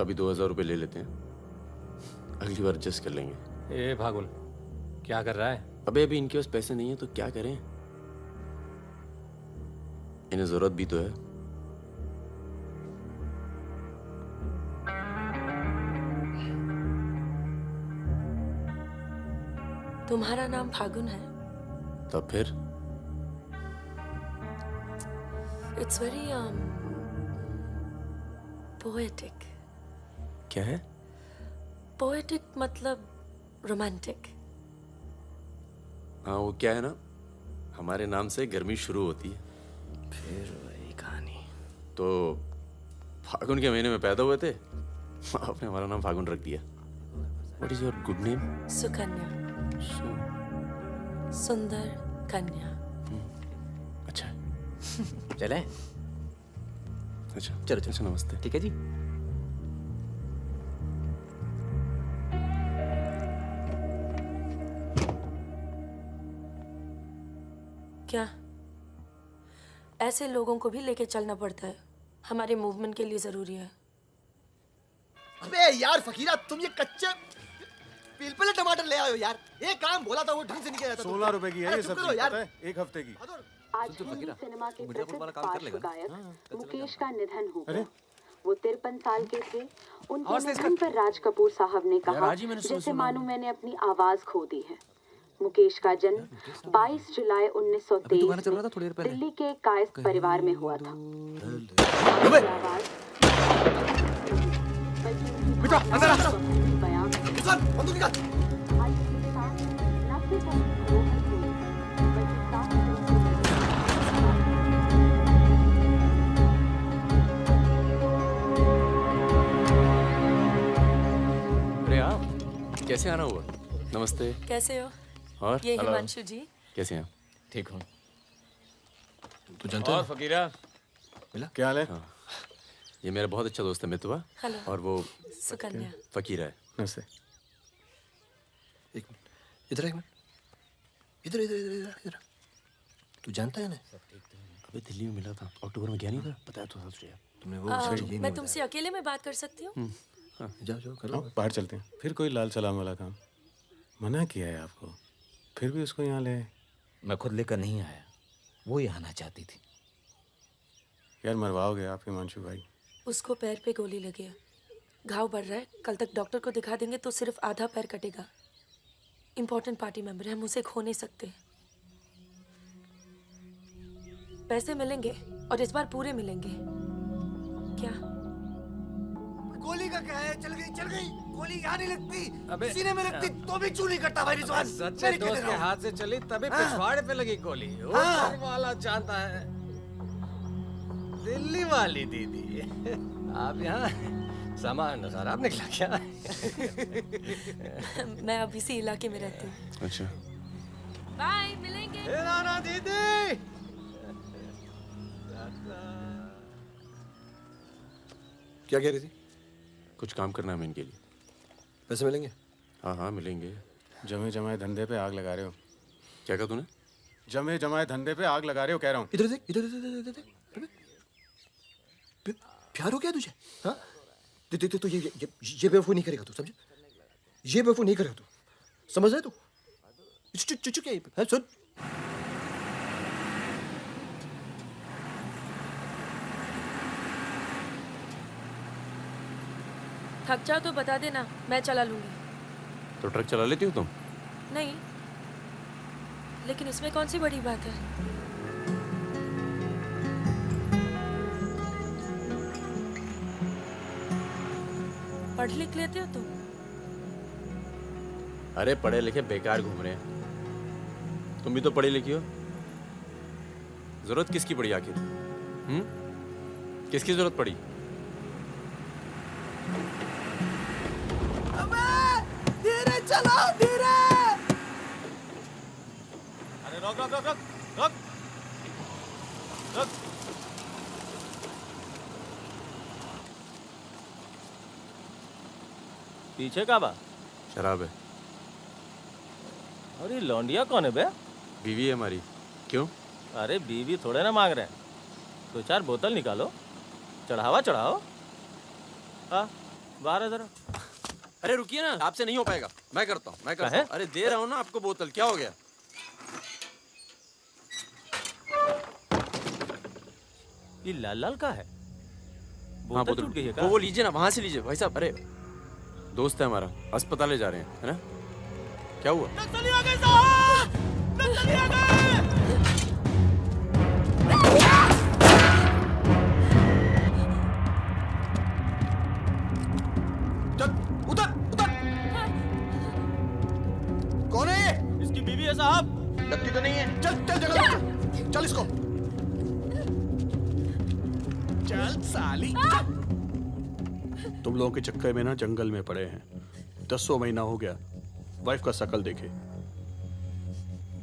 अभी 2000 रुपये ले लेते हैं, अगली बार एडजस्ट कर लेंगे। ए भागुल, क्या कर रहा है? अबे अभी इनके पास पैसे नहीं है तो क्या करें? इन्हें जरूरत भी तो है। तुम्हारा नाम फागुन है? तब फिर इट्स वेरी पोएटिक। क्या है? पोएटिक मतलब रोमांटिक। हाँ, वो क्या है ना, हमारे नाम से गर्मी शुरू होती है। फिर वही कहानी। तो फागुन के महीने में पैदा हुए थे, आपने हमारा नाम फागुन रख दिया। What is your good name? Sukanya. सुंदर कन्या। अच्छा। चलें? अच्छा चलो चलो। अच्छा, नमस्ते। ठीक है जी। क्या ऐसे लोगों को भी लेके चलना पड़ता है? हमारे मूवमेंट के लिए जरूरी है। अबे यार फकीरा, तुम ये कच्चे पिलपिले टमाटर ले आयो यार। एक काम बोला था वो ढंग से नहीं किया जाता। 16 रुपए की है ये सब्जी, पता है? एक हफ्ते की। आज हिंदी सिनेमा के प्रसिद्ध पार्श्व गायक मुकेश का निधन हो गया। वो 53 साल के थे। उनके निधन पर राज कपूर साहब ने कहा, जैसे मानो मैंने अपनी आवाज खो दी है। मुकेश का जन्म 22 जुलाई 1923 में दिल्ली के एक कायस्थ परिवार में हुआ था। बेटा अंदर आ। सुन, बंदूक निकाल। अरे आप कैसे आना हुआ? नमस्ते। कैसे हो? और ये हिमांशु जी। कैसे हैं? ठीक हूँ। तू जानता है? फकीरा मिला? क्या हाल है? ये मेरा बहुत अच्छा दोस्त है मितवा। हेलो। और वो सुकन्या। फकीरा है। नमस्ते। एक मिनट, इधर एक मिनट। इधर इधर इधर इधर इधर। तू जानता है ना? अबे दिल्ली में मिला था, अक्टूबर में गया नहीं था, बताया तो था तुझे। तुमने वो मैं तुमसे अकेले में बात कर सकती हूँ? जाओ जाओ करो। बाहर चलते हैं। फिर कोई लाल सलाम वाला काम? मना किया है आपको, फिर भी उसको यहाँ ले। मैं खुद लेकर नहीं आया, वो ही आना चाहती थी। यार मरवाओगे आप हिमांशु भाई। उसको पैर पे गोली लगी है, घाव बढ़ रहा है। कल तक डॉक्टर को दिखा देंगे तो सिर्फ आधा पैर कटेगा। इम्पोर्टेंट पार्टी मेंबर है, हम उसे खो नहीं सकते। पैसे मिलेंगे और इस बार पूरे मिलेंगे। क्या गोली का क्या है? चल गई। गोली यहाँ नहीं लगती, सीने में लगती तो भी चू नहीं करता भाई रिजवान। सच्चे दोस्त के हाथ से चली तभी पिछवाड़े पे लगी गोली। ऊपर वाला जानता है। दिल्ली वाली दीदी, आप यहाँ सामान खराब निकला क्या? मैं अब इसी इलाके में रहती हूँ। अच्छा। बाय, मिलेंगे। नाना दीदी। क्या कह रही थी? कुछ काम करना है मैं इनके लिए। पैसे मिलेंगे? हाँ हाँ मिलेंगे। जमे जमाए धंधे पे आग लगा रहे हो। क्या कहा तूने? जमे जमाए धंधे पे आग लगा रहे हो कह रहा हूँ। इधर देख, इधर देख। प्यार हो गया तुझे? हाँ? तो ये बेवकूफ नहीं करेगा तू, समझे? ये बेवकूफ नहीं करेगा तू, समझ रहे तू? चुप क्या? सुन। थक जाओ तो बता देना, मैं चला लूंगी। तो ट्रक चला लेती हो तुम? नहीं, लेकिन इसमें कौन सी बड़ी बात है? पढ़ लिख लेते हो तुम? अरे पढ़े लिखे बेकार घूम रहे हैं। तुम भी तो पढ़ी लिखी हो। जरूरत किसकी पड़ी आखिर? किसकी जरूरत पड़ी? धीरे चलो, धीरे। अरे रोक रोक रोक रोक रोक रोक। पीछे का बा? शराब है। अरे लौंडिया कौन है बे? बीवी है हमारी। क्यों? अरे बीवी थोड़े ना मांग रहे हैं, 2-4 बोतल निकालो, चढ़ावा चढ़ाओ। हाँ बाहर है जरा। अरे रुकिए ना, आपसे नहीं हो पाएगा। मैं करता हूँ। अरे दे रहा हूँ ना आपको बोतल, क्या हो गया? ये लाल लाल का है? हाँ, बोतल टूट गई है का? वो लीजिए ना, वहां से लीजिए भाई साहब। अरे दोस्त है हमारा, अस्पताल ले जा रहे हैं, है ना? क्या हुआ? नक्सली आ गए साहब! नक्सली आ गए! चल उतर उतर। कौन है ये? इसकी बीवी है साहब। लगती तो नहीं है। चल चल जगह पे। चल इसको। चल साली। तुम लोगों के चक्कर में ना जंगल में पड़े हैं। 10 महीना हो गया, वाइफ का शकल देखे।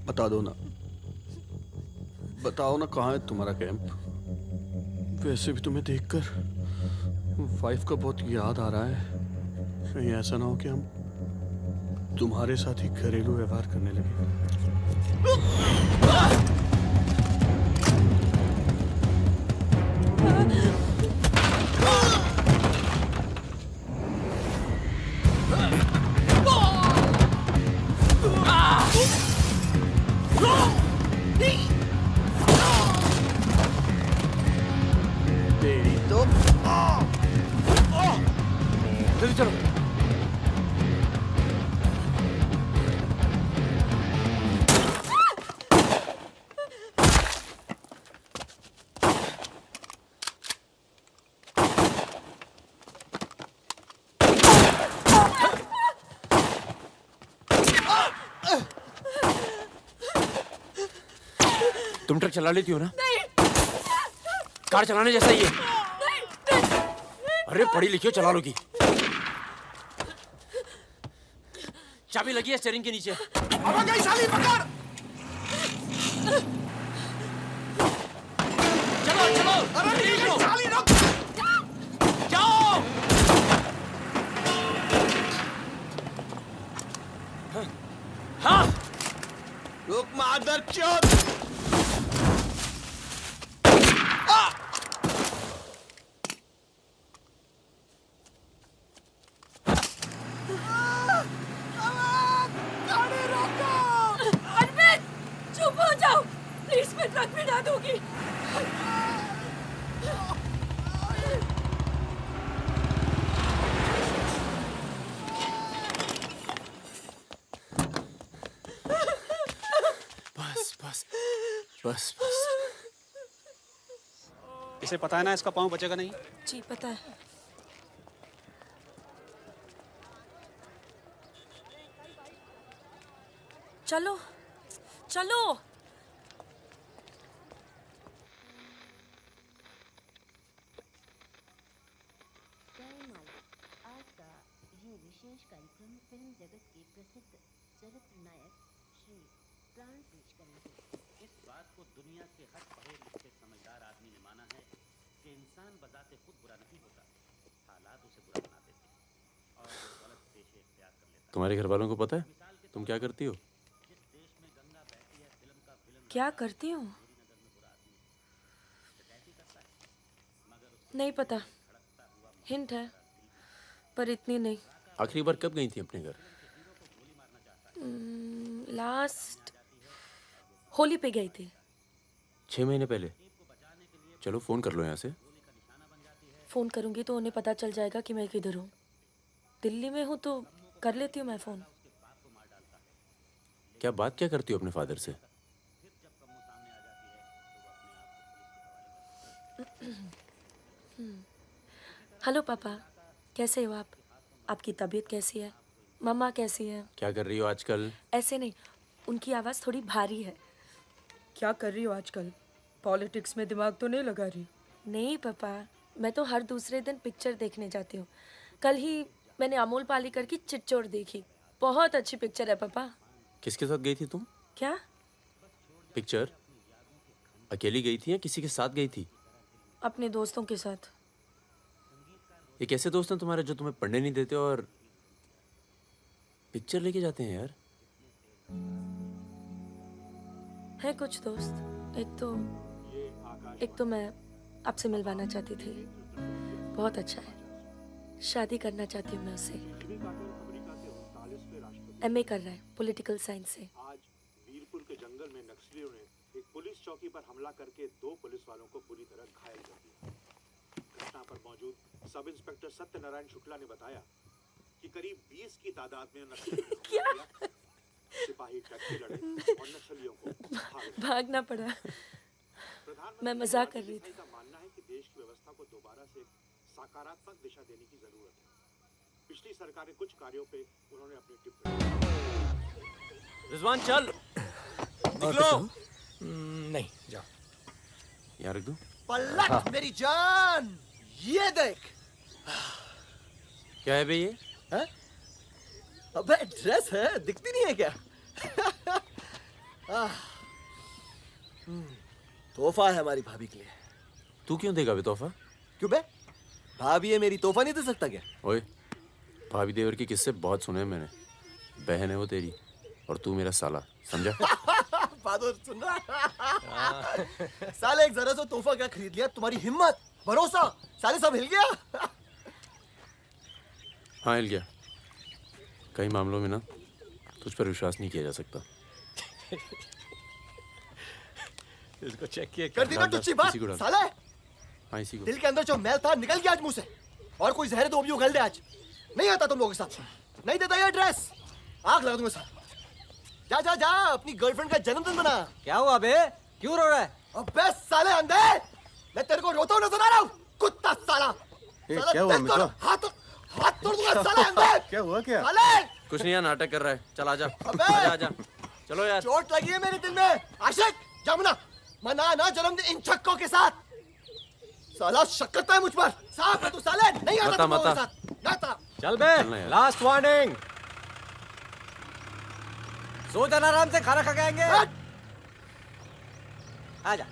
बता दो ना, बताओ ना कहाँ है तुम्हारा कैंप? वैसे भी तुम्हें देखकर वाइफ का बहुत याद आ रहा है। कहीं ऐसा ना हो कि हम तुम्हारे साथ ही घरेलू व्यवहार करने लगे। तेरी तो जल्दी चलो। तुम ट्रक चला लेती हो ना? कार चलाने जैसा ही है। अरे पढ़ी लिखी हो, चला लोगी। चाबी लगी है स्टीयरिंग के नीचे। अब गई साली, पकड़। चलो चलो। अरे ठीक है साली, रुक। जाओ। हाँ। रुक मादरचोद। चुप हो जाओ प्लीज, मैं ट्रक में ना दूंगी। बस बस बस बस। इसे पता है ना इसका पाँव बचेगा नहीं। जी पता है। चलो चलो। आज का ये विशेष कार्यक्रम फिल्म जगत के प्रसिद्ध चरित्र नायक श्री प्राण पेश करेंगे। इस बात को दुनिया के हर पढ़े लिखे समझदार आदमी ने माना है कि इंसान बजाते खुद बुरा नहीं होता, हालात उसे बुरा बना देते हैं और वो गलत पेशे इख्तियार कर लेता है। तुम्हारे घर वालों को पता है तुम क्या करती हो? क्या करती हूँ? नहीं पता, हिंट है पर इतनी नहीं। आखिरी बार कब गई थी अपने घर? लास्ट होली पे गई थी। 6 महीने पहले। चलो फोन कर लो यहाँ से। फोन करूंगी तो उन्हें पता चल जाएगा कि मैं किधर हूँ। दिल्ली में हूँ तो कर लेती हूँ मैं फोन। क्या बात क्या करती हो अपने फादर से? हेलो पापा, कैसे हो आप? आपकी तबीयत कैसी है? मम्मा कैसी है? क्या कर रही हो आजकल? ऐसे नहीं, उनकी आवाज़ थोड़ी भारी है। क्या कर रही हो आजकल? पॉलिटिक्स में दिमाग तो नहीं लगा रही? नहीं पापा, मैं तो हर दूसरे दिन पिक्चर देखने जाती हूँ। कल ही मैंने अमोल पालेकर की चिट्चोर देखी। बहुत अच्छी पिक्चर है पापा। किसके साथ गई थी तुम? क्या? पिक्चर अकेली गई थी या किसी के साथ गई थी? अपने दोस्तों के साथ। ये कैसे दोस्त हैं तुम्हारे जो तुम्हें पढ़ने नहीं देते और पिक्चर लेके जाते हैं यार? है कुछ दोस्त। एक तो मैं आपसे मिलवाना चाहती थी। बहुत अच्छा है। शादी करना चाहती हूँ मैं उससे। MA कर रहा है पॉलिटिकल साइंस से। आज वीरपुर के जंगल में नक्सलियों ने एक पुलिस चौकी पर हमला करके 2 पुलिस वालों को बुरी तरह घायल कर दिया। घटना पर मौजूद सब इंस्पेक्टर सत्यनारायण शुक्ला ने बताया कि करीब 20 की तादाद में नक्सली सिपाही टक्के लड़े और नक्सलियों को भागना पड़ा। मैं मजाक कर रही थी। का मानना है कि देश की व्यवस्था को दोबारा से सकारात्मक दिशा देने की जरूरत है। पिछली सरकार के कुछ कार्यों पे उन्होंने अपनी टिप्पणी। रिजवान चल निकलो। नहीं जाओ। यहाँ रख दूं? पलट मेरी जान, ये देख। क्या है बे ये? है? अबे ड्रेस है, दिखती नहीं है क्या? तोहफा है हमारी भाभी के लिए। तू क्यों देगा बे तोहफा? क्यों बे? भाभी है मेरी, तोहफा नहीं दे सकता क्या? ओए, भाभी देवर के किस्से बहुत सुने हैं मैंने। बहन है वो तेरी और तू मेरा साला, समझा? बहादुर सुन रहा? साले एक जरा सा तोहफा क्या खरीद लिया? तुम्हारी हिम्मत, भरोसा, साले सब हिल गया। हाँ हिल गया। कई मामलों में ना तुझ पर विश्वास नहीं किया जा सकता। इसको चेक किए कर दी ना तुझी बात साले। हाँ इसी को। दिल के अंदर जो मैल था निकल गया आज मुंह से। और कोई जहर दो भी उगल दे आज। नहीं आता तुम लोगों के साथ। नहीं देता ये ड्रेस, आग लगा दूंगा साथ। जा जा जा अपनी गर्लफ्रेंड का जन्मदिन मना। क्या हुआ बे? क्यों रो रहा है? अबे साले अंधे, मैं तेरे को रोता हुआ नजर आ रहा हूँ, कुत्ता साला। क्या हुआ मित्रा? हाथ तोड़ दूंगा साले अंधे। क्या हुआ क्या? साले कुछ नहीं यार, नाटक कर रहा है। चल आजा। अबे आजा आजा। चलो यार। चोट लगी है मेरे दिल में। आशिक जमुना मना ना जन्मदिन इन छक्कों के साथ। साला शक करता है मुझ पर। साफ है तू साले, नहीं आता तुम लोगों के साथ। नाता। चल बे, लास्ट वार्निंग। सो जाना आराम से, खाना खा के आएंगे। आजा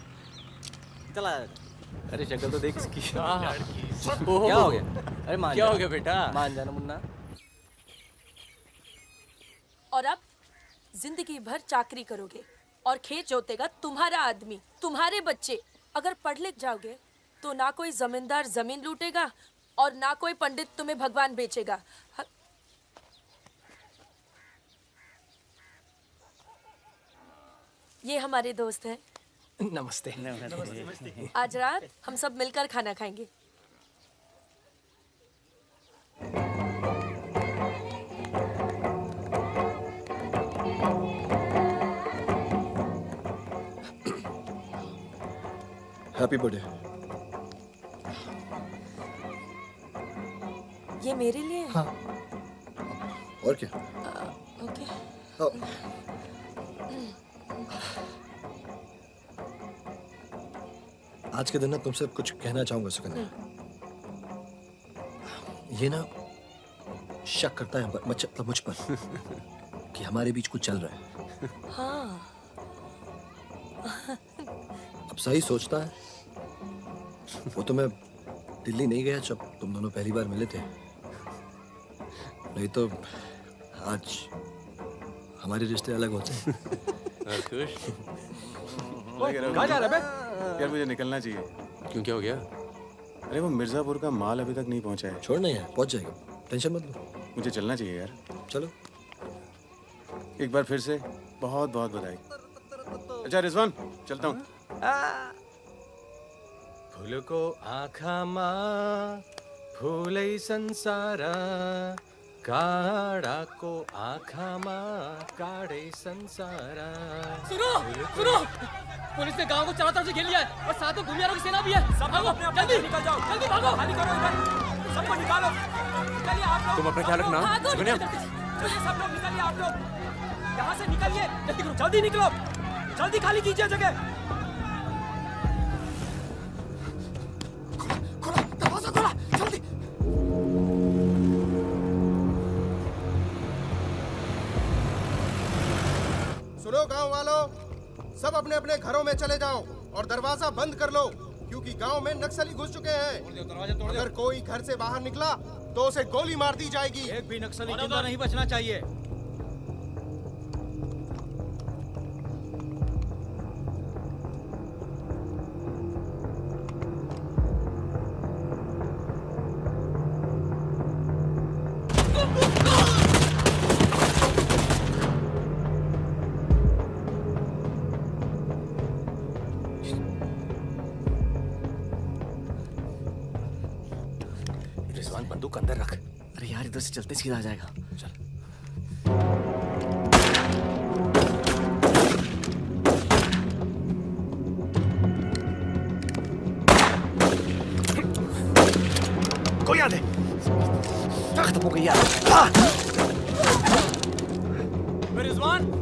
चला। अरे शक्ल तो देख इसकी। क्या हो गया? अरे मान क्या जा। हो गया बेटा? मान जाना मुन्ना। और अब जिंदगी भर चाकरी करोगे और खेत जोतेगा तुम्हारा आदमी, तुम्हारे बच्चे। अगर पढ़ लिख जाओगे तो ना कोई जमींदार जमीन लूटेगा और ना कोई पंडित तुम्हें भगवान बेचेगा। ये हमारे दोस्त हैं। नमस्ते। आज रात हम सब मिलकर खाना खाएंगे। Happy birthday. ये मेरे लिए है? हाँ। और क्या? ओके। आज के दिन ना तुमसे कुछ कहना चाहूंगा सुकन्या। ये ना शक करता है मतलब मुझ पर कि हमारे बीच कुछ चल रहा है। हाँ। अब सही सोचता है। वो तो मैं दिल्ली नहीं गया जब तुम दोनों पहली बार मिले थे। नहीं तो आज हमारे रिश्ते अलग होते हैं। कहाँ जा रहा है? यार मुझे निकलना चाहिए। क्यों, क्या हो गया? अरे वो मिर्जापुर का माल अभी तक नहीं पहुंचा है। छोड़ना यार, पहुंच जाएगा, टेंशन मत लो। मुझे चलना चाहिए यार। चलो। एक बार फिर से बहुत बहुत बधाई। अच्छा रिजवान, चलता हूँ। फूल को आँखा माँ फूलै संसार, काड़ा को आँखा माँ काड़े संसार। सुनो सुनो, पुलिस ने गांव को चारों तरफ से घेर लिया है और साथ में भूमियारों की सेना भी है। सब भागो, जल्दी निकल जाओ, जल्दी भागो, खाली करो इधर, सबको निकालो। निकलिए आप लोग। तुम अपना ख्याल रखना। सुकन्या। चलिए सब लोग निकलिए, आप लोग यहाँ से निकलिए, जल्दी करो, जल्दी निकलो, जल्दी खाली कीजिए जगह। दरवाजा खोला, जल्दी। सुनो गांव वालों, सब अपने अपने घरों में चले जाओ और दरवाजा बंद कर लो, क्योंकि गांव में नक्सली घुस चुके हैं। अगर कोई घर से बाहर निकला तो उसे गोली मार दी जाएगी। एक भी नक्सली जिंदा नहीं बचना चाहिए। अबे यार इधर से चलते सीधा आ जाएगा। चल। कोई आ दे। खत्म हो गई यार। Rizwan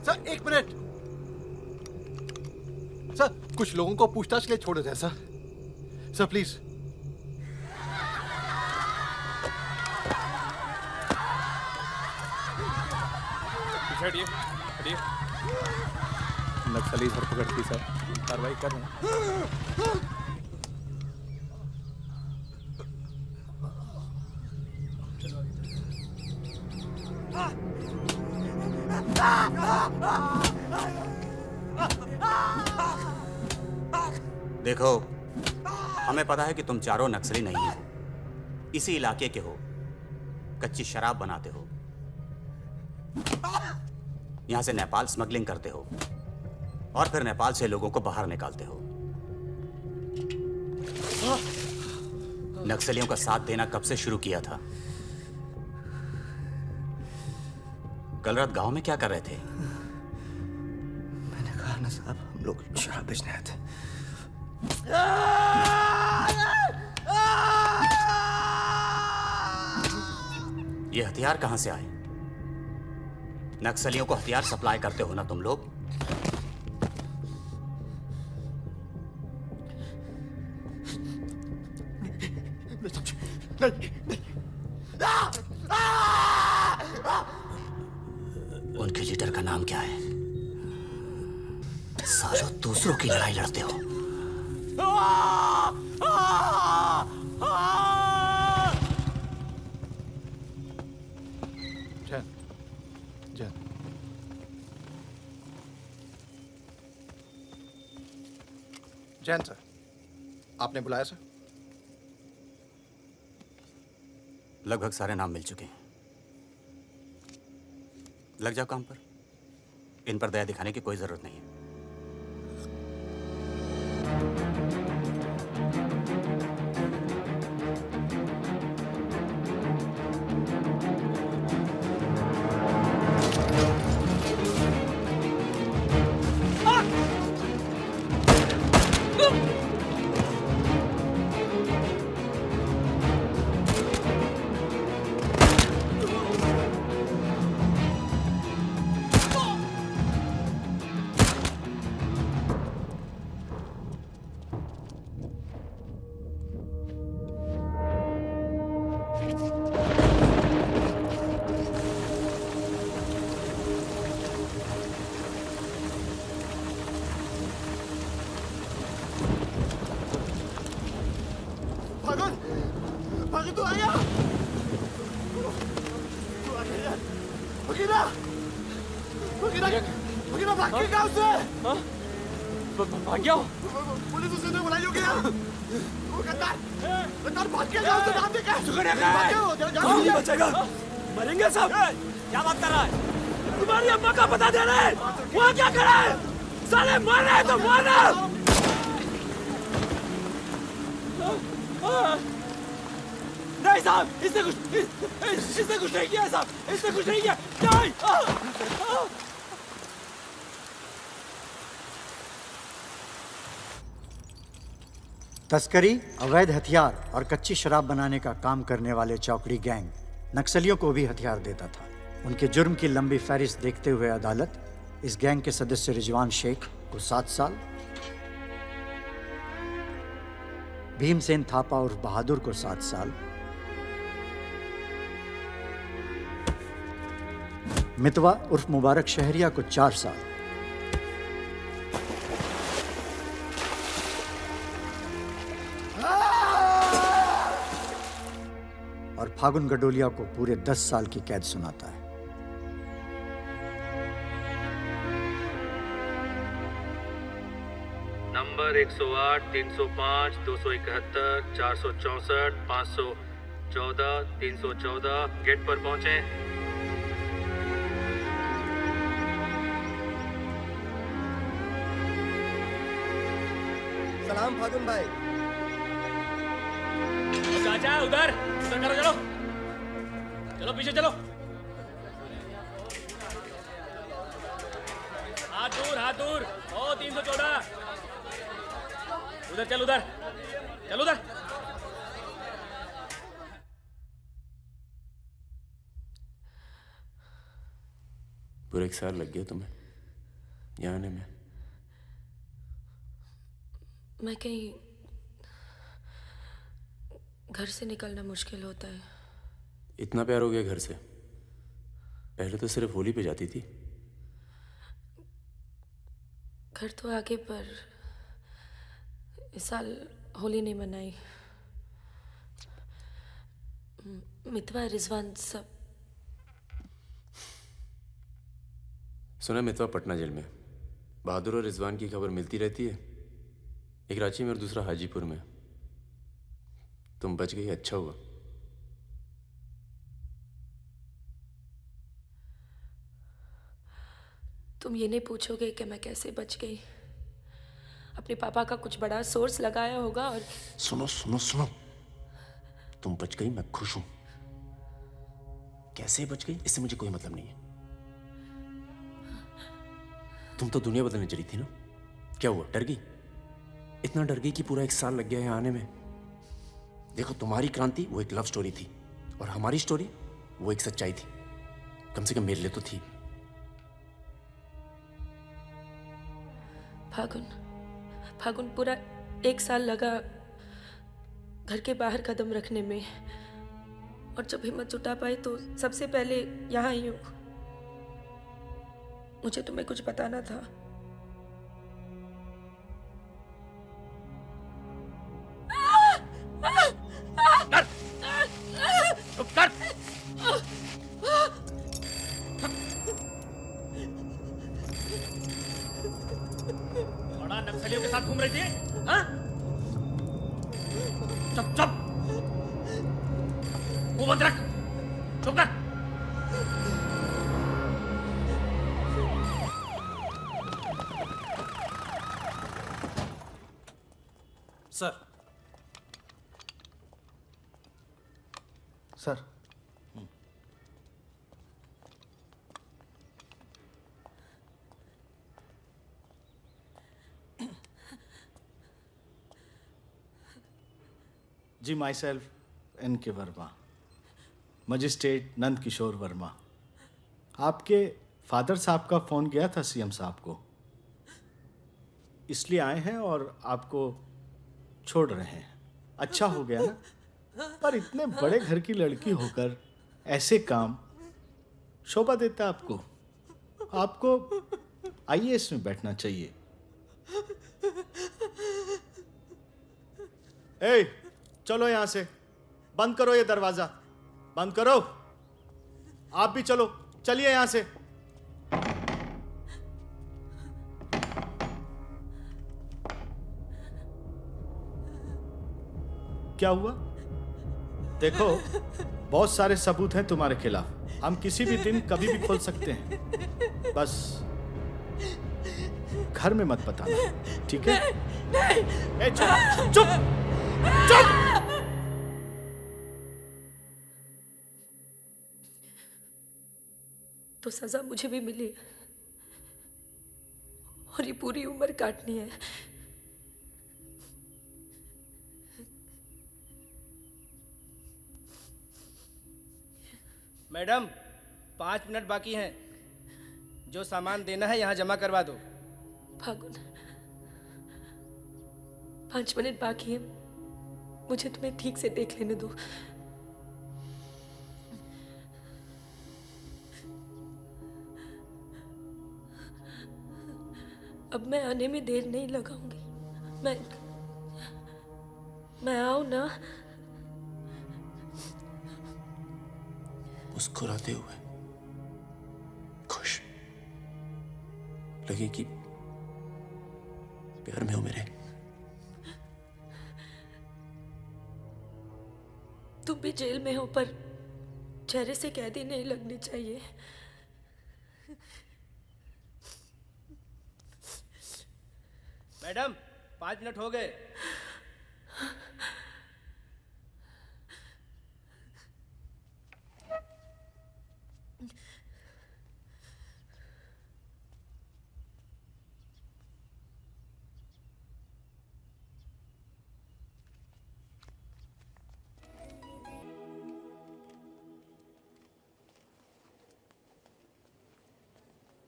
sir 1 minute. सर कुछ लोगों को पूछताछ के लिए छोड़ देते हैं सर। Sir please. हटिए हटिए। नक्सली धरपकड़ की सर, कार्रवाई कर रहे हैं। देखो, हमें पता है कि तुम चारों नक्सली नहीं हो, इसी इलाके के हो, कच्ची शराब बनाते हो, यहां से नेपाल स्मगलिंग करते हो और फिर नेपाल से लोगों को बाहर निकालते हो। नक्सलियों का साथ देना कब से शुरू किया था? कल रात गांव में क्या कर रहे थे? मैंने कहा ना साहब, हम लोग शराब बेचने आए थे। ये हथियार कहां से आए? नक्सलियों को हथियार सप्लाई करते हो ना तुम लोग? उनके लीडर का नाम क्या है? सालों दूसरों की लड़ाई लड़ते हो। जैन सर, आपने बुलाया सर? लगभग सारे नाम मिल चुके हैं। लग जाओ काम पर। इन पर दया दिखाने की कोई जरूरत नहीं है। भागो, तू आया? तू आ गया? भगीना! भगीना! भगीना भाग के गाँव से! भाग गया? पुलिस उसे ने बुलाई होगी यार। वो गद्दार भाग के गाँव से नाम देखा। सुगड़िया कहाँ है? नहीं बचेगा। मरेंगे सब। क्या बात कर रहा है? तुम्हारी अम्मा का पता दे रहे हैं। वहाँ क्या कर रहा है? साले मार रहे हैं तो मारना। नहीं साहब, इसने कुछ नहीं किया साहब, इसने कुछ नहीं किया। नहीं। तस्करी, अवैध हथियार और कच्ची शराब बनाने का काम करने वाले चौकड़ी गैंग नक्सलियों को भी हथियार देता था। उनके जुर्म की लंबी फहरिस्त देखते हुए अदालत इस गैंग के सदस्य रिजवान शेख को 7 साल, भीमसेन थापा उर्फ बहादुर को 7 साल, मितवा उर्फ मुबारक शहरिया को 4 साल और फागुन गडोलिया को पूरे 10 साल की कैद सुनाता है। नंबर 108 305 271 464 514 314 गेट पर पहुंचे। सलाम फागुन भाई। चाचा उधर करो, चलो चलो पीछे चलो। हाथ दूर। ओ 314 उधर चल, उधर। पूरा 1 साल लग गया तुम्हें यहाँ आने में। मैं कहीं घर से निकलना मुश्किल होता है। इतना प्यार हो गया घर से? पहले तो सिर्फ होली पे जाती थी। घर तो आगे, पर इस साल होली नहीं मनाई। मितवा रिजवान सब। सुना मितवा पटना जेल में। बहादुर और रिजवान की खबर मिलती रहती है, एक रांची में और दूसरा हाजीपुर में। तुम बच गई, अच्छा हुआ। तुम ये नहीं पूछोगे कि मैं कैसे बच गई? अपने पापा का कुछ बड़ा सोर्स लगाया होगा और सुनो, तुम बच गई, मैं खुश हूं। कैसे बच गई इससे मुझे कोई मतलब नहीं है। तुम तो दुनिया बदलने चली थी ना, क्या हुआ, डर गई? इतना डर गई कि पूरा 1 साल लग गया यहाँ आने में। देखो, तुम्हारी क्रांति वो एक लव स्टोरी थी और हमारी स्टोरी वो एक सच्चाई थी। कम से कम मेरे लिए तो थी। फागुन पूरा 1 साल लगा घर के बाहर कदम रखने में, और जब हिम्मत जुटा पाई तो सबसे पहले यहाँ आई हूँ। मुझे तुम्हें कुछ बताना था। बड़ा नक्सलियों के साथ घूम रही थी, हाँ? चुप मुंह बंद रख, चुप कर। Sir ji, myself N.K. Verma, magistrate Nand Kishore Verma. आपके फादर साहब का फ़ोन गया था सीएम साहब को, इसलिए आए हैं और आपको छोड़ रहे हैं। अच्छा हो गया ना, पर इतने बड़े घर की लड़की होकर ऐसे काम शोभा देता आपको। आपको IAS में बैठना चाहिए। ए, चलो यहां से, बंद करो ये दरवाजा, बंद करो। आप भी चलो, चलिए यहां से। क्या हुआ? देखो, बहुत सारे सबूत हैं तुम्हारे खिलाफ। हम किसी भी दिन कभी भी खोल सकते हैं। बस घर में मत बताना, ठीक है? ए, चुप। तो सजा मुझे भी मिली और ये पूरी उम्र काटनी है। मैडम, 5 मिनट बाकी हैं। जो सामान देना है यहाँ जमा करवा दो। फागुन, 5 मिनट बाकी है, मुझे तुम्हें ठीक से देख लेने दो। अब मैं आने में देर नहीं लगाऊंगी। मैं आऊं ना? मुस्कुराते हुए, खुश, लगे कि प्यार में हो मेरे। तुम भी जेल में हो, पर चेहरे से कैदी नहीं लगनी चाहिए। मैडम 5 मिनट हो गए।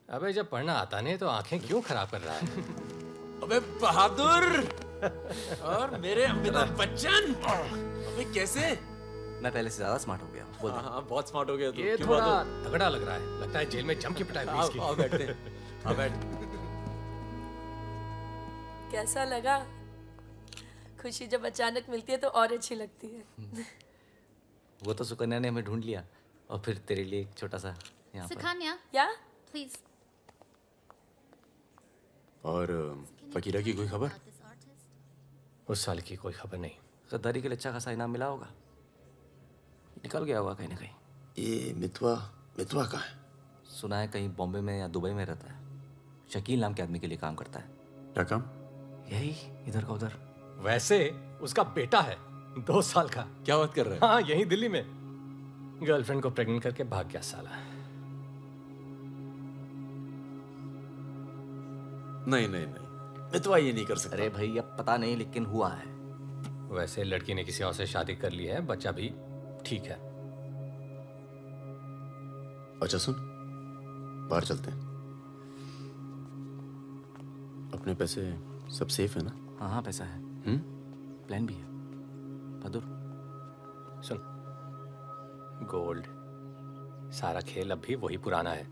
अबे जब पढ़ना आता नहीं तो आंखें क्यों खराब कर रहा है? अबे बहादुर और मेरे अमिताभ बच्चन, अबे कैसे? मैं पहले से ज्यादा स्मार्ट हो गया। बोल दे। हाँ बहुत स्मार्ट हो गया तू। ये क्यों थोड़ा बहादुर? तगड़ा लग रहा है। लगता है जेल में जम के पिटाई हुई इसकी। आओ बैठते हैं। आओ बैठ। कैसा लगा? खुशी जब अचानक मिलती है तो और अच्छी लगती है। वो तो सुकन्या ने हमें ढूंढ लिया और फिर तेरे लिए एक छोटा सा यहाँ पर। सुकन्या, या प्लीज। और फकीरा की कोई खबर? उस साल की कोई खबर नहीं। गद्दारी के लिए अच्छा खासा इनाम मिला होगा, निकल गया होगा कहीं ना कहीं। ये मितवा कहाँ है? सुना है कहीं बॉम्बे में या दुबई में रहता है। शकील नाम के आदमी के लिए काम करता है। क्या काम? यही इधर का उधर। वैसे उसका बेटा है 2 साल का। क्या बात कर रहा है? हाँ यहीं दिल्ली में। गर्लफ्रेंड को प्रेग्नेंट करके भाग गया साला। नहीं मितवा ये नहीं कर सकता। अरे भाई अब पता नहीं, लेकिन हुआ है। वैसे लड़की ने किसी और से शादी कर ली है, बच्चा भी ठीक है। अच्छा सुन, बाहर चलते हैं। अपने पैसे सब सेफ है ना? हाँ पैसा है। प्लान भी है। बहादुर सुन, गोल्ड सारा खेल अब भी वही पुराना है।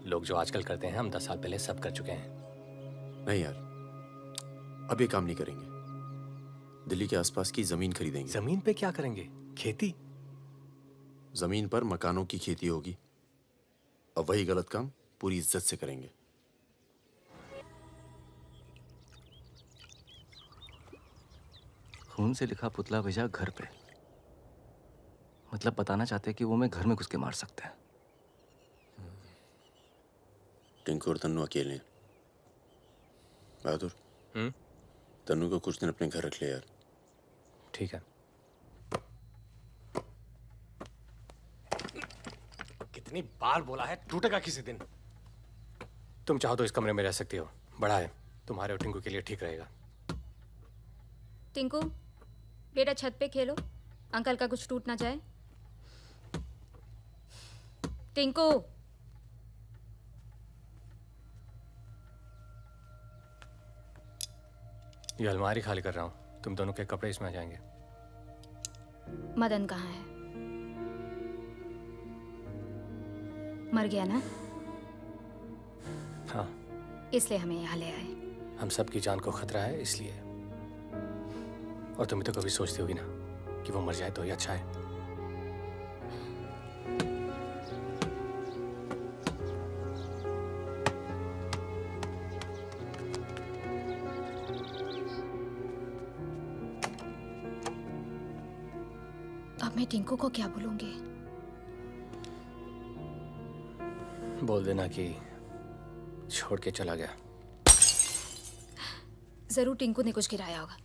लोग जो आजकल करते हैं हम 10 साल पहले सब कर चुके हैं। नहीं यार, अब ये काम नहीं करेंगे। दिल्ली के आसपास की जमीन खरीदेंगे। जमीन पे क्या करेंगे? खेती? जमीन पर मकानों की खेती होगी और वही गलत काम पूरी इज्जत से करेंगे। खून से लिखा पुतला भेजा घर पे। मतलब बताना चाहते हैं कि वो मैं घर में घुस के मार सकते हैं। टिंकू और तन्नू अकेले हैं। बहादुर, तन्नू को कुछ दिन अपने घर रख ले यार। ठीक है। कितनी बार बोला है, टूटेगा किसी दिन। तुम चाहो तो इस कमरे में रह सकती हो, बड़ा है, तुम्हारे और टिंकू के लिए ठीक रहेगा। टिंकू बेटा छत पे खेलो, अंकल का कुछ टूट ना जाए। टिंकू ये अलमारी खाली कर रहा हूँ, तुम दोनों के कपड़े इसमें आ जाएंगे। मदन कहाँ है? मर गया ना? हाँ, इसलिए हमें यहाँ ले आए। हम सबकी जान को खतरा है इसलिए। और तुम तो कभी सोचती होगी ना कि वो मर जाए तो ही अच्छा है। अब मैं टिंकू को क्या बोलूंगी? बोल देना कि छोड़ के चला गया। जरूर टिंकू ने कुछ गिराया होगा।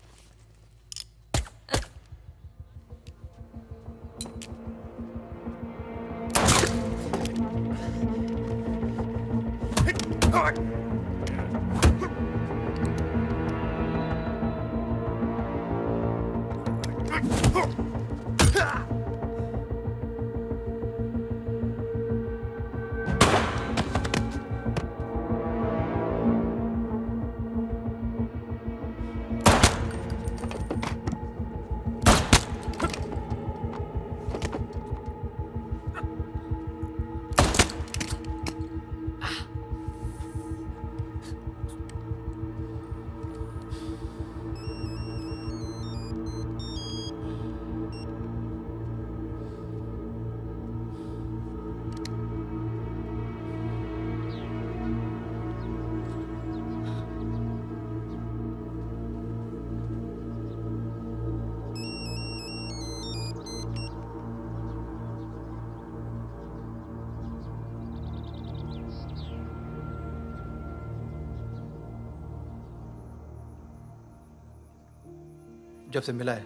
जब से मिला है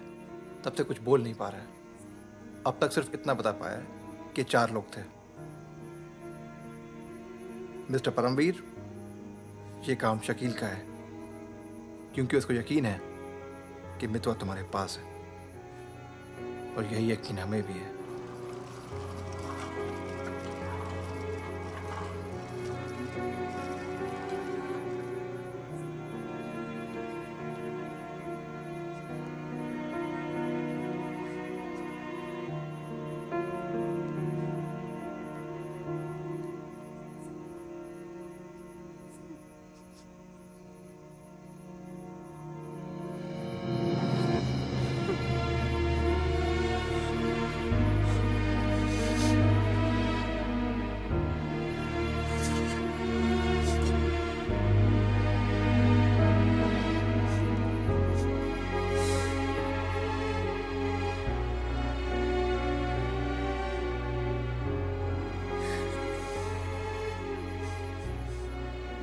तब से कुछ बोल नहीं पा रहा है। अब तक सिर्फ इतना बता पाया है कि 4 लोग थे। मिस्टर परमवीर, ये काम शकील का है, क्योंकि उसको यकीन है कि मितवा तुम्हारे पास है, और यही यकीन हमें भी है।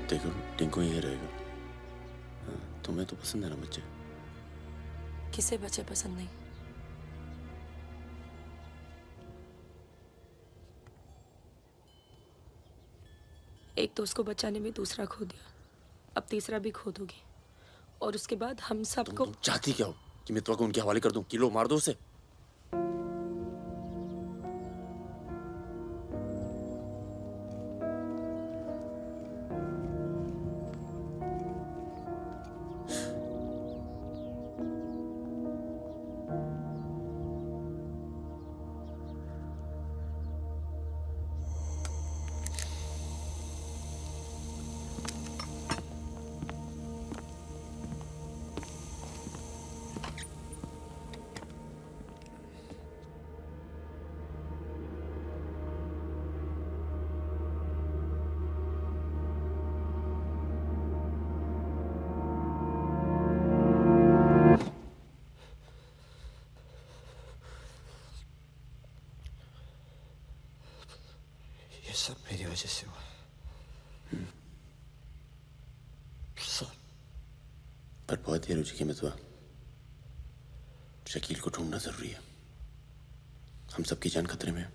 देखो टिंकू यही रहेगा। हाँ, तुम्हें तो पसंद है ना बच्चे? किसे बच्चे पसंद नहीं? एक तो उसको बचाने में दूसरा खो दिया, अब तीसरा भी खो दोगी, और उसके बाद हम सबको। तुम चाहती क्या हो कि मितवा को उनके हवाले कर दूं? किलो मार दो उसे। ये सब मेरी वजह से हुआ। सब। पर बहुत देर हो चुकी मितवा। शकील को ढूंढना जरूरी है। हम सबकी जान खतरे में है,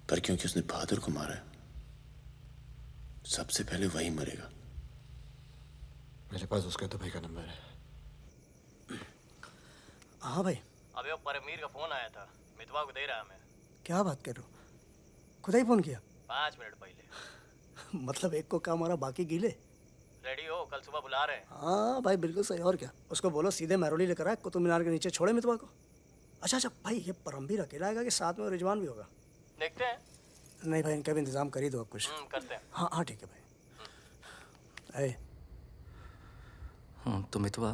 पर क्योंकि उसने बहादुर को मारा है, सबसे पहले वही मरेगा। मेरे पास उसका दुबई का नंबर है। हाँ भाई। अबे वो परमीर का फोन आया था, मितवा को दे रहा मैं। क्या बात कर रहे हो? खुदा ही फोन किया? 5 मिनट पहले। मतलब एक को काम, और बाकी गीले। रेडी हो, कल सुबह बुला रहे हैं। हाँ भाई बिल्कुल सही। और क्या, उसको बोलो सीधे महरौली लेकर आए, कुतुब मीनार के नीचे छोड़े मितवा को। अच्छा भाई, ये परमवीर अकेला आएगा कि साथ में रिजवान भी होगा? देखते हैं। नहीं भाई, इनका भी इंतजाम कर ही दो आप कुछ। करते हैं। हाँ हाँ ठीक है भाई। तो मितवा,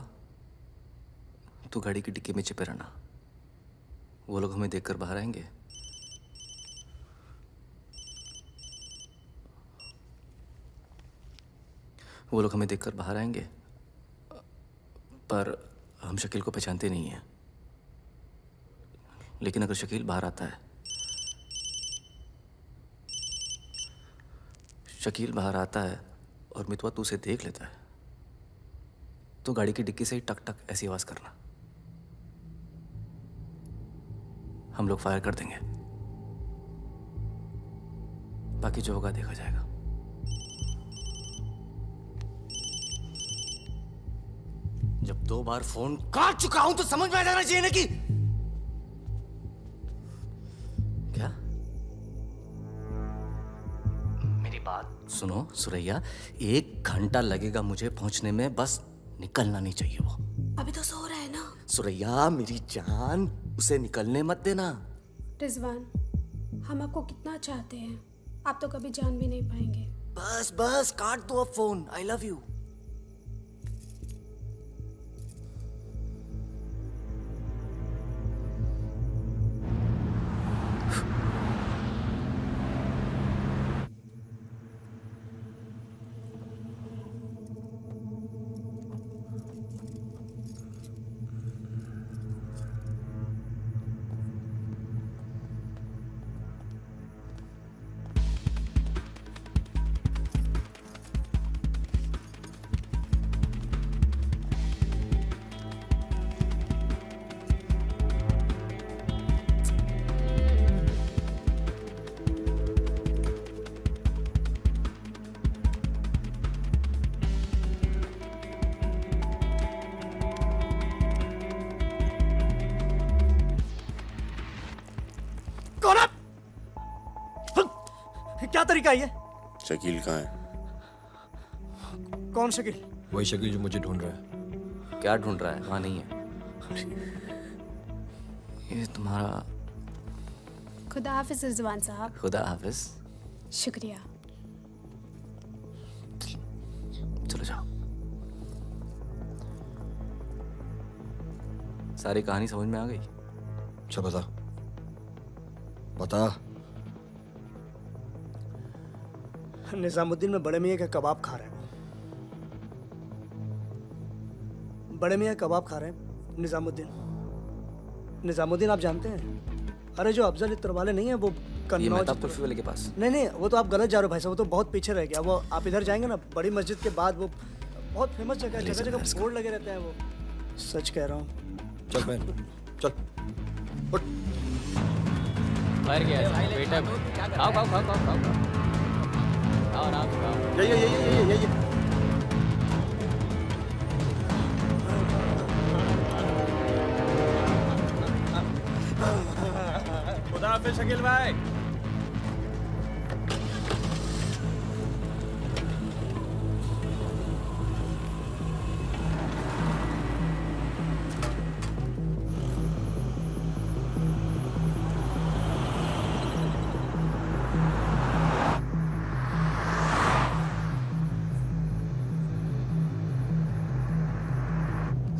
तू गाड़ी की डिक्की में छिपे रहना। वो लोग हमें देखकर बाहर आएंगे। वो लोग हमें देखकर बाहर आएंगे, पर हम शकील को पहचानते नहीं हैं। लेकिन अगर शकील बाहर आता है, शकील बाहर आता है और मितवा तू उसे देख लेता है, तो गाड़ी की डिक्की से ही टक टक ऐसी आवाज करना। हम लोग फायर कर देंगे, बाकी जो होगा देखा जाएगा। जब 2 बार फोन काट चुका हूं तो समझ में आ जाना चाहिए ना कि क्या। मेरी बात सुनो सुरैया, 1 घंटा लगेगा मुझे पहुंचने में, बस निकलना नहीं चाहिए वो। अभी तो सो रहा है ना। सुरैया मेरी जान, उसे निकलने मत देना। रिजवान, हम आपको कितना चाहते हैं, आप तो कभी जान भी नहीं पाएंगे। बस बस काट दो अब फोन। I love you. कौन है? क्या तरीका है ये? शकील कहाँ है? कौन शकील? वही शकील जो मुझे ढूंढ रहा है। क्या ढूंढ रहा है? वहां नहीं है। ये तुम्हारा। खुदा हाफिज रिजवान साहब। खुदा हाफिज। शुक्रिया। चलो जाओ। सारी कहानी समझ में आ गई? अच्छा बता बता। निजामुद्दीन में बड़े मियाँ का कबाब खा रहे हैं। बड़े मियाँ कबाब खा रहे हैं। निजामुद्दीन आप जानते हैं? अरे जो अफजल इत्र वाले नहीं है वो ये कन्नौज। मेहताब कुल्फी वाले के पास। नहीं वो तो आप गलत जा रहे हो भाई साहब, वो तो बहुत पीछे रह गया। वो आप इधर जाएंगे ना बड़ी मस्जिद के बाद, वो बहुत फेमस जगह है, जगह जगह बोर्ड लगे रहते हैं। वो सच कह रहा हूँ। चल बहन चल उठ। मर गया बेटा। खाओ खाओ खाओ खाओ खाओ खाओ आराम से खाओ। ये खुदा हाफिज शकील भाई।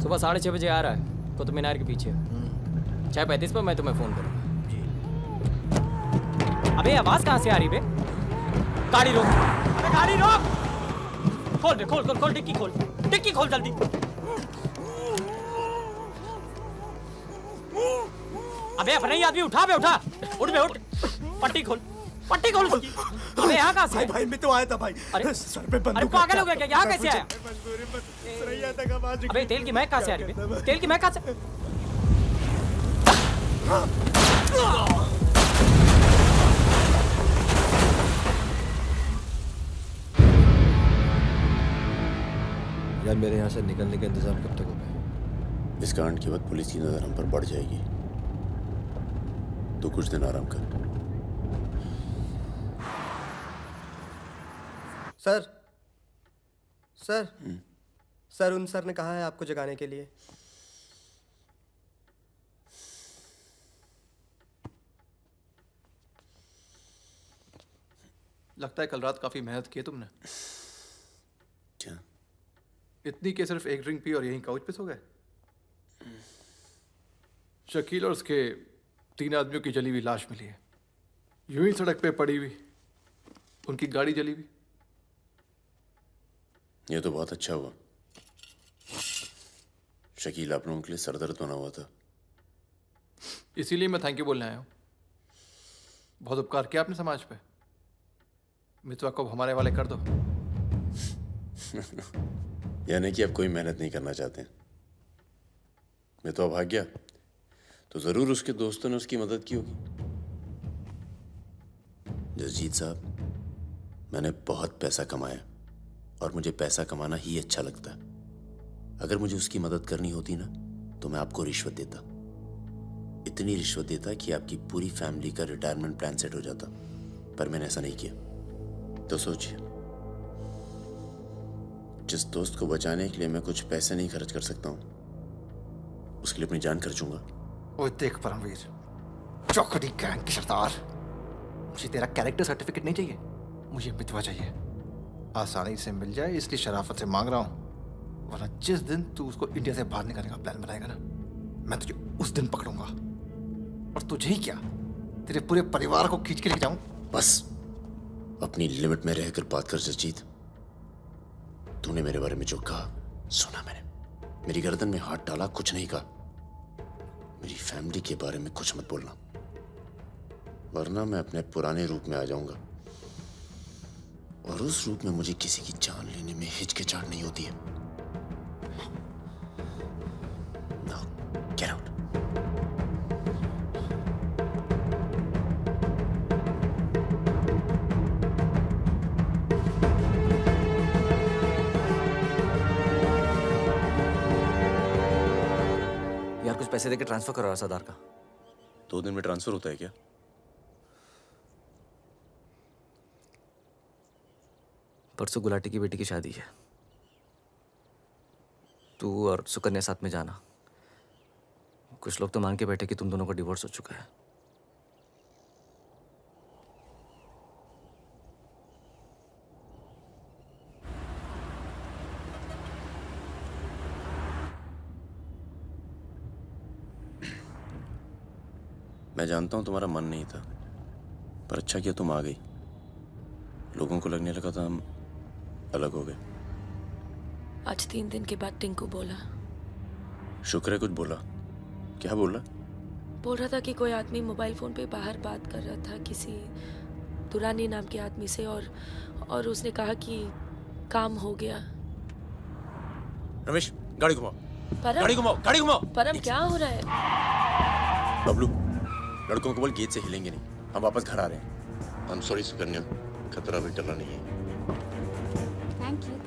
सुबह 6:30 बजे आ रहा है कुतुब मीनार के पीछे। 6:35 पर मैं तुम्हें फोन करूंगा। अबे आवाज कहाँ से आ रही बे? गाड़ी रोक। अबे गाड़ी रोक। खोल बे खोल खोल खोल डिक्की खोल। डिक्की खोल जल्दी। अबे अपने ही आदमी उठा बे उठा। उठ बे उठ। पट्टी खोल। पट्टी खोल उसकी। अबे यहाँ कहाँ से? भाई मैं तो आया था भाई। अरे सर पे बंदूक। अरे पागल हो गया क्या? यहाँ कैसे आया? अबे अबे तेल की महक कहाँ से आ रही है? तेल की महक कहाँ से? यार मेरे यहाँ से निकलने का इंतजाम कब तक हो पाए? इस कांड के बाद पुलिस की नजर हम पर बढ़ जाएगी, तो कुछ दिन आराम कर। सर सर सर उन सर ने कहा है आपको जगाने के लिए। लगता है कल रात काफी मेहनत की है तुमने। क्या? इतनी कि सिर्फ एक ड्रिंक पी और यहीं काउच पे सो गए? शकील और उसके 3 आदमियों की जली हुई लाश मिली है, यूं ही सड़क पे पड़ी हुई। उनकी गाड़ी जली हुई। ये तो बहुत अच्छा हुआ। शकील आप लोगों के लिए सरदर्द बना हुआ था। इसीलिए मैं थैंक यू बोलने आया हूँ। बहुत उपकार किया आपने समाज पे। मितवा को हमारे वाले कर दो। यानी कि आप कोई मेहनत नहीं करना चाहते। मितवा भाग गया तो जरूर उसके दोस्तों ने उसकी मदद की होगी। जसजीत साहब, मैंने बहुत पैसा कमाया और मुझे पैसा कमाना ही अच्छा लगता है। अगर मुझे उसकी मदद करनी होती ना तो मैं आपको रिश्वत देता, इतनी रिश्वत देता कि आपकी पूरी फैमिली का रिटायरमेंट प्लान सेट हो जाता। पर मैंने ऐसा नहीं किया। तो सोचिए, जिस दोस्त को बचाने के लिए मैं कुछ पैसे नहीं खर्च कर सकता हूं, उसके लिए अपनी जान खर्चूंगा। ओए देख परमवीर, चौकड़ी गैंग की सरदार, मुझे तेरा कैरेक्टर सर्टिफिकेट नहीं चाहिए, मुझे मितवा चाहिए। आसानी से मिल जाए इसलिए शराफत से मांग रहा हूं, वरना जिस दिन तू उसको इंडिया से बाहर निकालने का प्लान बनाएगा ना, मैं तुझे उस दिन पकड़ूंगा। और तुझे ही क्या, तेरे पूरे परिवार को खींच के लेके जाऊं। बस अपनी लिमिट में रहकर बात कर जसजीत। तूने मेरे बारे में जो कहा सुना मैंने, मेरी गर्दन में हाथ डाला, कुछ नहीं कहा। मेरी फैमिली के बारे में कुछ मत बोलना, वरना मैं अपने पुराने रूप में आ जाऊंगा। और उस रूप में मुझे किसी की जान लेने में हिचकिचाहट नहीं होती है। Now, get out. यार कुछ पैसे देके ट्रांसफर करो सरदार का। 2 दिन में ट्रांसफर होता है क्या? परसों गुलाटी की बेटी की शादी है। तू और सुकन्या साथ में जाना। कुछ लोग तो मान के बैठे कि तुम दोनों का डिवोर्स हो चुका है। मैं जानता हूं तुम्हारा मन नहीं था, पर अच्छा किया तुम आ गई। लोगों को लगने लगा था हम अलग हो गए। आज 3 दिन के बाद टिंकू बोला। शुक्र है कुछ बोला। क्या बोला? बोल रहा था कि कोई आदमी मोबाइल फोन पे बाहर बात कर रहा था किसी दुरानी नाम के आदमी से, और उसने कहा कि काम हो गया। रमेश गाड़ी घुमाओ। परम, गाड़ी घुमाओ, गाड़ी घुमाओ। परम क्या हो रहा है? बबलू, लड़कों को बोल गेट से हिलेंगे नहीं, हम वापस घर आ रहे हैं। I'm sorry सुकन्या, खतरा भी टला नहीं है। Thank you.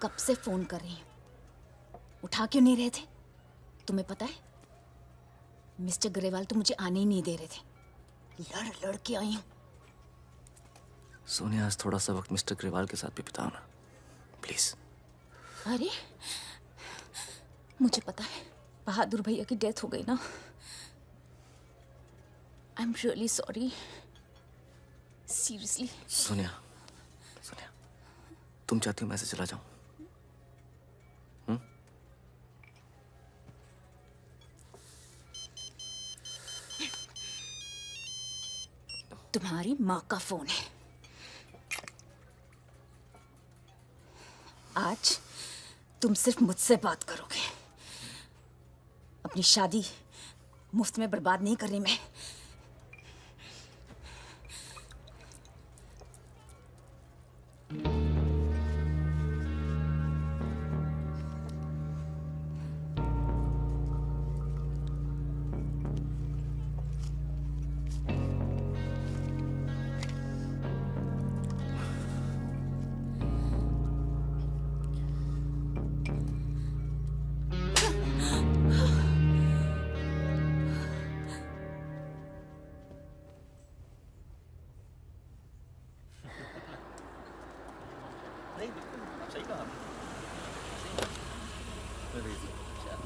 कब से फोन कर रही हूँ, उठा क्यों नहीं रहे थे? तुम्हें पता है मिस्टर ग्रेवाल तो मुझे आने ही नहीं दे रहे थे। लड़ लड़ के आई हूँ। सोनिया, आज थोड़ा सा वक्त मिस्टर ग्रेवाल के साथ भी बिताओ ना, प्लीज। अरे मुझे पता है बहादुर भैया की डेथ हो गई ना। I am really sorry, seriously. Sonia, Sonia, तुम चाहती हो मैं ऐसे चला जाऊं? तुम्हारी माँ का फोन है। आज तुम सिर्फ मुझसे बात करोगे। अपनी शादी मुफ्त में बर्बाद नहीं कर रही मैं।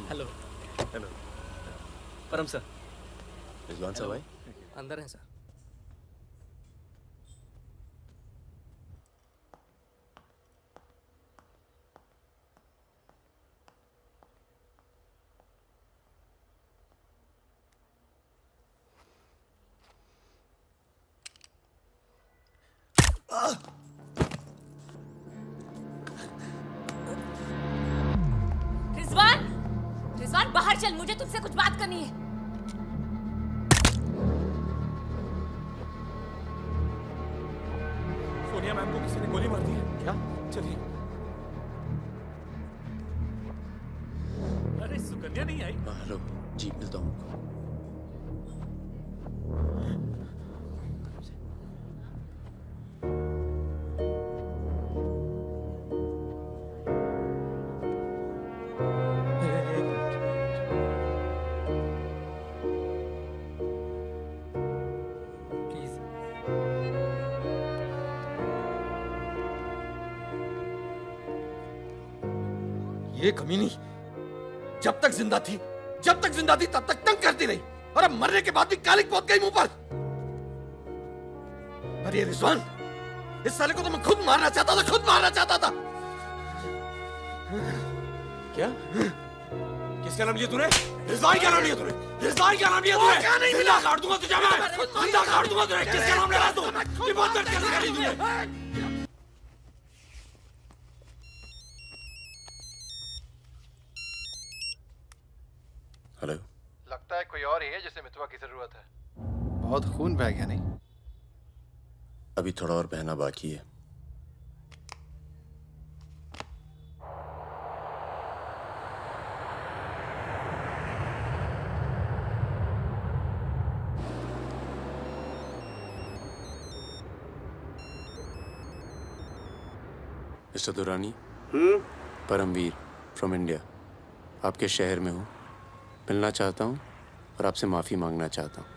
हेलो। हेलो परम सर। रिजवान साहब आए? अंदर हैं सर। रिजवान, रिजवान बाहर चल, मुझे तुझसे कुछ बात करनी है। सोनिया मैम को किसी ने गोली मार दी है। क्या? चलिए। अरे सुकन्या नहीं आई? हेलो जी, मिलता हूँ। ये कमीनी जब तक जिंदा थी तब तक तंग करती रही, और अब मरने के बाद भी कालिक पोत गई मुंह पर। अरे रिजवान, इस साले को तो मैं खुद मारना चाहता था, खुद मारना चाहता था। क्या? किसका नाम लिया तूने? रिजवान क्या नाम लिया तूने? रिजवान क्या नाम लिया तूने? क्या नहीं जिंदा काट दूंगा तुझे मैं, जिंदा काट दूंगा तुझे। किसका नाम ले रहा तू? ये बात दर्द कैसे करी तूने? हेलो। लगता है कोई और ही है जिसे मितवा की जरूरत है। बहुत खून बह गया नहीं? अभी थोड़ा और बहना बाकी है। Mister Durrani, Paramvir from India, आपके शहर में हूँ, मिलना चाहता हूँ और आपसे माफ़ी मांगना चाहता हूँ।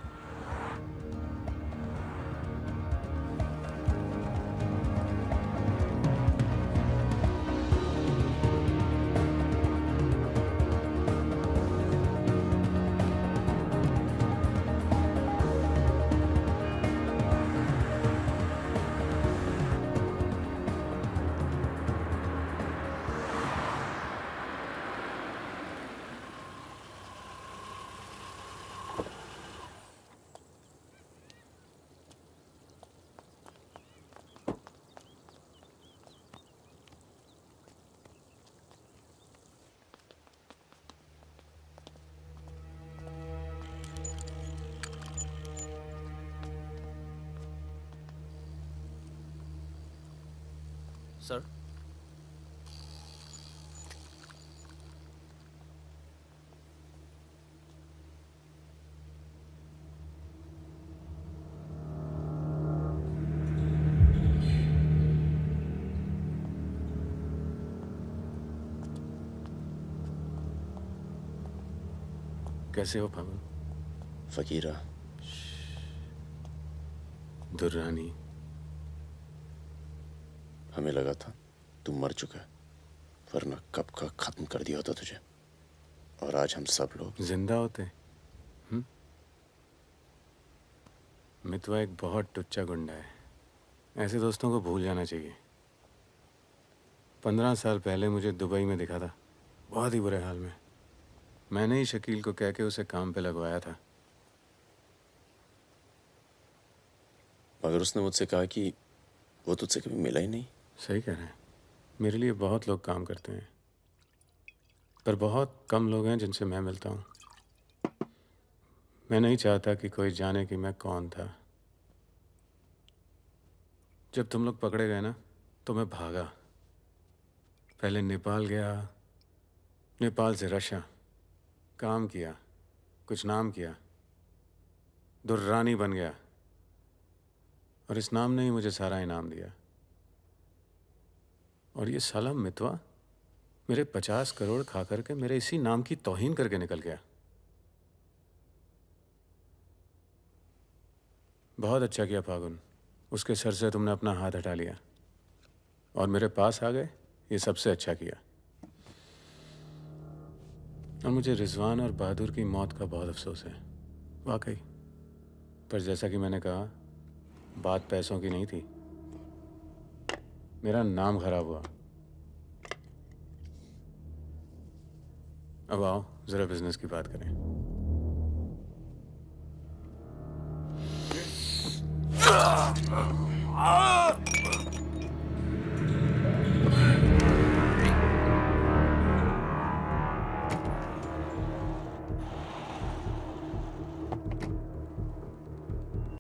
सर, कैसे हो फागुन? फकीरा, दुर्रानी, हमें लगा था तू मर चुका है, वरना कब का खत्म कर दिया होता तुझे। और आज हम सब लोग जिंदा होते। मितवा एक बहुत टुच्चा गुंडा है, ऐसे दोस्तों को भूल जाना चाहिए। 15 साल पहले मुझे दुबई में दिखा था, बहुत ही बुरे हाल में। मैंने ही शकील को कह के उसे काम पे लगवाया था। मगर उसने मुझसे कहा कि वो तुझसे कभी मिला ही नहीं। सही कह रहे हैं, मेरे लिए बहुत लोग काम करते हैं, पर बहुत कम लोग हैं जिनसे मैं मिलता हूँ। मैं नहीं चाहता कि कोई जाने कि मैं कौन था। जब तुम लोग पकड़े गए ना, तो मैं भागा। पहले नेपाल गया, नेपाल से रशिया, काम किया, कुछ नाम किया, दुर्रानी बन गया, और इस नाम ने ही मुझे सारा इनाम दिया। और ये साला मितवा मेरे 50 करोड़ खा करके मेरे इसी नाम की तौहीन करके निकल गया। बहुत अच्छा किया फागुन, उसके सर से तुमने अपना हाथ हटा लिया और मेरे पास आ गए, ये सबसे अच्छा किया। और मुझे रिजवान और बहादुर की मौत का बहुत अफसोस है, वाकई। पर जैसा कि मैंने कहा, बात पैसों की नहीं थी, मेरा नाम खराब हुआ। अब आओ जरा बिजनेस की बात करें। Ah!